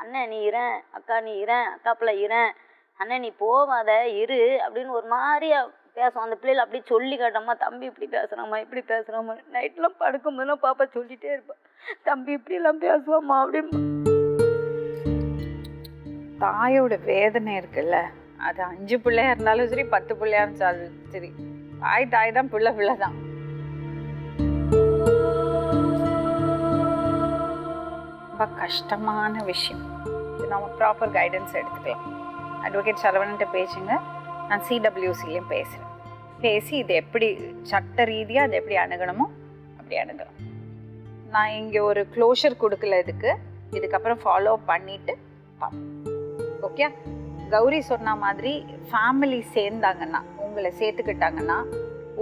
அண்ணன், நீ இரேன் அக்கா, நீ இரேன் அக்கா பிள்ளை இரேன் அண்ணன், நீ போவாத இரு அப்படின்னு ஒரு மாதிரியா பேசும். அந்த பிள்ளைகள் அப்படி சொல்லி காட்டம்மா, தம்பி இப்படி பேசுறாம்மா இப்படி பேசுறாம்மா. நைட்லாம் படுக்கும் போதெல்லாம் பாப்பா சொல்லிட்டே இருப்பா, தம்பி இப்படி எல்லாம் பேசுவாம்மா அப்படின்னு. தாயோட வேதனை இருக்குல்ல, அது 5 பிள்ளையா இருந்தாலும் சரி 10 பிள்ளையா இருந்தாலும் சரி, தாய் தான், பிள்ளை தான். ரொம்ப கஷ்டமான விஷயம். இது நம்ம ப்ராப்பர் கைடன்ஸ் எடுத்துக்கலாம். அட்வொகேட் சரவணன்ட்ட பேசுங்க, நான் சிடபிள்யூசிலையும் பேசுகிறேன். பேசி இது எப்படி சட்ட ரீதியாக அதை எப்படி அணுகணுமோ அப்படி அணுகலாம். நான் இங்கே ஒரு க்ளோஷர் கொடுக்கல இதுக்கப்புறம் ஃபாலோ பண்ணிவிட்டு பார்ப்போம். ஓகே, கௌரி சொன்ன மாதிரி ஃபேமிலி சேர்ந்தாங்கன்னா, உங்களை சேர்த்துக்கிட்டாங்கன்னா,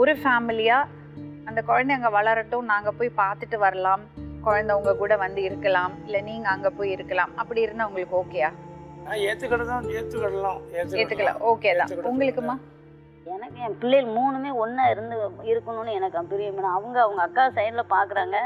ஒரு ஃபேமிலியாக அந்த குழந்தை அங்கே வளரட்டும், நாங்கள் போய் பார்த்துட்டு வரலாம், குழந்தை உங்க கூட வந்து இருக்கலாம், இல்லை நீங்கள் அங்கே போய் இருக்கலாம், அப்படி இருந்தால் உங்களுக்கு ஓகேயா? ஏற்றுக்கலாம். ஓகே தான். உங்களுக்குமா? எனக்கு என் பிள்ளைகள் 3மே ஒன்றா இருக்கணும்னு எனக்கு பிரியம். அவங்க அக்கா சைடில் பார்க்குறாங்க,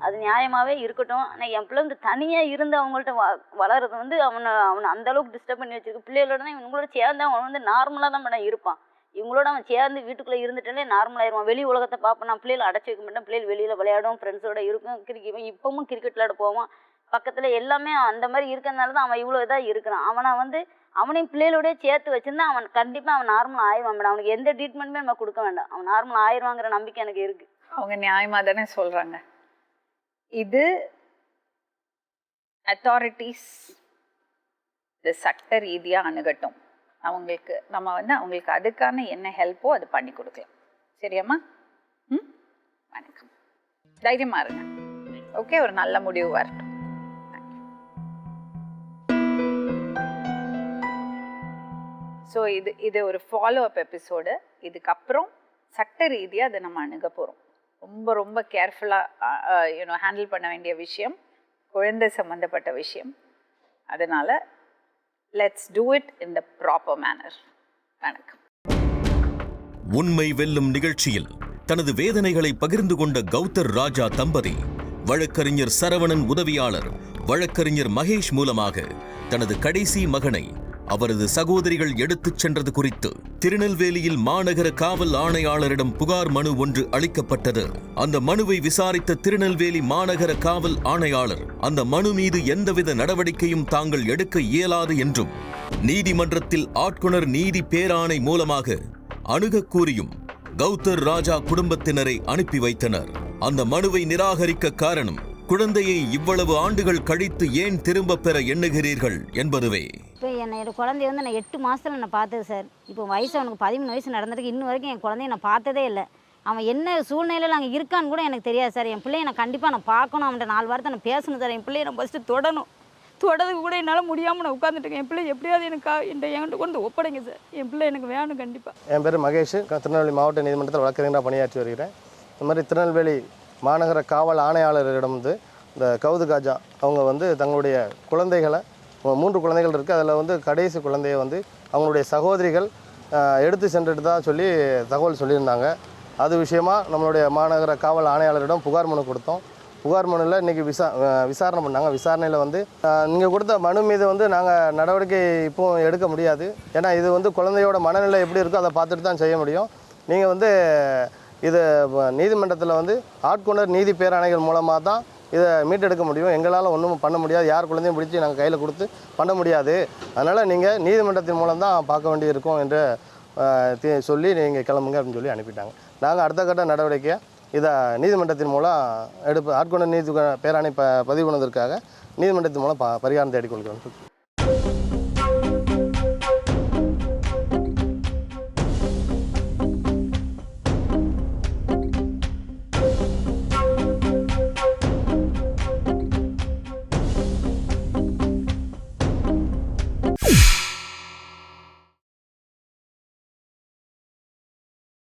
அது நியாயமாகவே இருக்கட்டும். ஆனால் என் பிள்ளை வந்து தனியாக இருந்து அவங்கள்ட்ட வளர்றது வந்து அவனை அந்தளவுக்கு டிஸ்டர்ப் பண்ணி வச்சிருக்கு. பிள்ளைகளோட தான் இவங்களோட சேர்ந்து அவன் வந்து நார்மலாக தான் மேடம் இருப்பான். இவங்களோட அவன் சேர்ந்து வீட்டுக்குள்ளே இருந்துட்டாலே நார்மலாகிடுவான். வெளி உலகத்தை பார்ப்பேன், நான் பிள்ளைகளை அடைச்சி வைக்க மாட்டேன். பிள்ளைகள் வெளியில் விளையாடும், ஃப்ரெண்ட்ஸோட இருக்கும், கிரிக்கெட் இப்பவும் கிரிக்கெட் விளையாட போவான். பக்கத்தில் எல்லாமே அந்த மாதிரி இருக்கிறதுனால தான் அவன் இவ்வளோ இதாக இருக்கிறான். அவனையும் பிள்ளைகளோடய சேர்த்து வச்சுருந்தா அவன் கண்டிப்பாக அவன் நார்மலாக ஆயிடுவான் மேடம். அவனுக்கு எந்த ட்ரீட்மெண்ட்டுமே நம்ம கொடுக்க வேண்டாம், அவன் நார்மலாக ஆயிடுவாங்கிற நம்பிக்கை எனக்கு இருக்குது. அவங்க நியாயமாக தானே சொல்கிறாங்க. இது அத்தாரிட்டிஸ் இது சட்ட ரீதியாக அணுகட்டும். அவங்களுக்கு நம்ம வந்து அவங்களுக்கு அதுக்கான என்ன ஹெல்ப்போ அது பண்ணி கொடுக்கலாம். சரியாம்மா? வணக்கம். தைரியமாக இருங்க. ஓகே, ஒரு நல்ல முடிவு வரட்டும். ஸோ இது ஒரு ஃபாலோ அப் எபிசோடு. இதுக்கப்புறம் சட்ட ரீதியாக அதை நம்ம அணுக போகிறோம். ரொம்ப ரொம்ப கேர்ஃபுல்லாக ஹேண்டில் பண்ண வேண்டிய விஷயம், குழந்தை சம்மந்தப்பட்ட விஷயம். அதனால் let's do it in the proper manner. வணக்கம். உண்மை வெல்லும் நிகழ்ச்சியில் தனது வேதனைகளை பகிர்ந்து கொண்ட கௌதர் ராஜா தம்பதி வழக்கறிஞர் சரவணன் உதவியாளர் வழக்கறிஞர் மகேஷ் மூலமாக தனது கடைசி மகனை அவரது சகோதரிகள் எடுத்துச் சென்றது குறித்து திருநெல்வேலியில் மாநகர காவல் ஆணையாளரிடம் புகார் மனு ஒன்று அளிக்கப்பட்டது. அந்த மனுவை விசாரித்த திருநெல்வேலி மாநகர காவல் ஆணையாளர் அந்த மனு மீது எந்தவித நடவடிக்கையும் தாங்கள் எடுக்க இயலாது என்றும் நீதிமன்றத்தில் ஆட்கொணர் நீதி பேராணை மூலமாக அணுக கூறியும் கௌதர் ராஜா குடும்பத்தினரை அனுப்பி வைத்தனர். அந்த மனுவை நிராகரிக்க காரணம், குழந்தையை இவ்வளவு ஆண்டுகள் கழித்து ஏன் திரும்ப பெற எண்ணுகிறீர்கள் என்பதுவே. இப்போ என்னோட குழந்தைய வந்து நான் 8 மாதத்தில் நான் பார்த்தது சார். இப்போ வயசு அவனுக்கு 13 வயசு நடந்திருக்கு. இன்னும் வரைக்கும் என் குழந்தைய நான் பார்த்ததே இல்லை. அவன் என்ன சூழ்நிலையில் அங்கே இருக்கான்னு கூட எனக்கு தெரியாது சார். என் பிள்ளையை நான் கண்டிப்பாக நான் பார்க்கணும், அவன்கிட்ட 4 வாரத்தை நான் பேசணும் சார். என் பிள்ளையை நான் ஃபஸ்ட்டு தொடறதுக்கு கூட என்னால் முடியாமல் நான் உட்காந்துட்டுருக்கேன். என் பிள்ளை எப்படியாவது எனக்கு என்கிட்ட கொண்டு ஒப்படைங்க சார். என் பிள்ளை எனக்கு வேணும் கண்டிப்பாக. என் பேர் மகேஷ். திருநெல்வேலி மாவட்ட நீதிமன்றத்தில் வழக்கறிஞராக பணியாற்றி வருகிறேன். இந்த மாதிரி திருநெல்வேலி மாநகர காவல் ஆணையாளரிடம் வந்து இந்த கௌதர் ராஜா அவங்க வந்து தங்களுடைய குழந்தைகளை 3 குழந்தைகள் இருக்குது. அதில் வந்து கடைசி குழந்தையை வந்து அவங்களுடைய சகோதரிகள் எடுத்து சென்றுட்டு தான் சொல்லி தகவல் சொல்லியிருந்தாங்க. அது விஷயமா நம்மளுடைய மாநகர காவல் ஆணையாளரிடம் புகார் மனு கொடுத்தோம். புகார் மனுவில் இன்றைக்கி விசாரணை பண்ணாங்க. விசாரணையில் வந்து நீங்கள் கொடுத்த மனு மீது வந்து நாங்கள் நடவடிக்கை இப்போது எடுக்க முடியாது. ஏன்னா இது வந்து குழந்தையோட மனநிலை எப்படி இருக்கோ அதை பார்த்துட்டு தான் செய்ய முடியும். நீங்கள் வந்து இது நீதிமன்றத்தில் வந்து ஆட்கொணர் நீதி பேராணைகள் மூலமாக தான் இதை மீட்டெடுக்க முடியும். எங்களால் ஒன்றும் பண்ண முடியாது. யார் குழந்தையும் பிடிச்சி நாங்கள் கையில் கொடுத்து பண்ண முடியாது. அதனால் நீங்கள் நீதிமன்றத்தின் மூலம் தான் பார்க்க வேண்டியிருக்கும் என்று சொல்லி நீங்கள் கிளம்புங்க அப்படின்னு சொல்லி அனுப்பிட்டாங்க. நாங்கள் அடுத்த கட்ட நடவடிக்கையை இதை நீதிமன்றத்தின் மூலம் ஆட்கொணர் நீதி பேராணை பதிவு பண்ணதற்காக நீதிமன்றத்தின் மூலம் பரிகாரம் தேடிக்கொள்கிறோம்.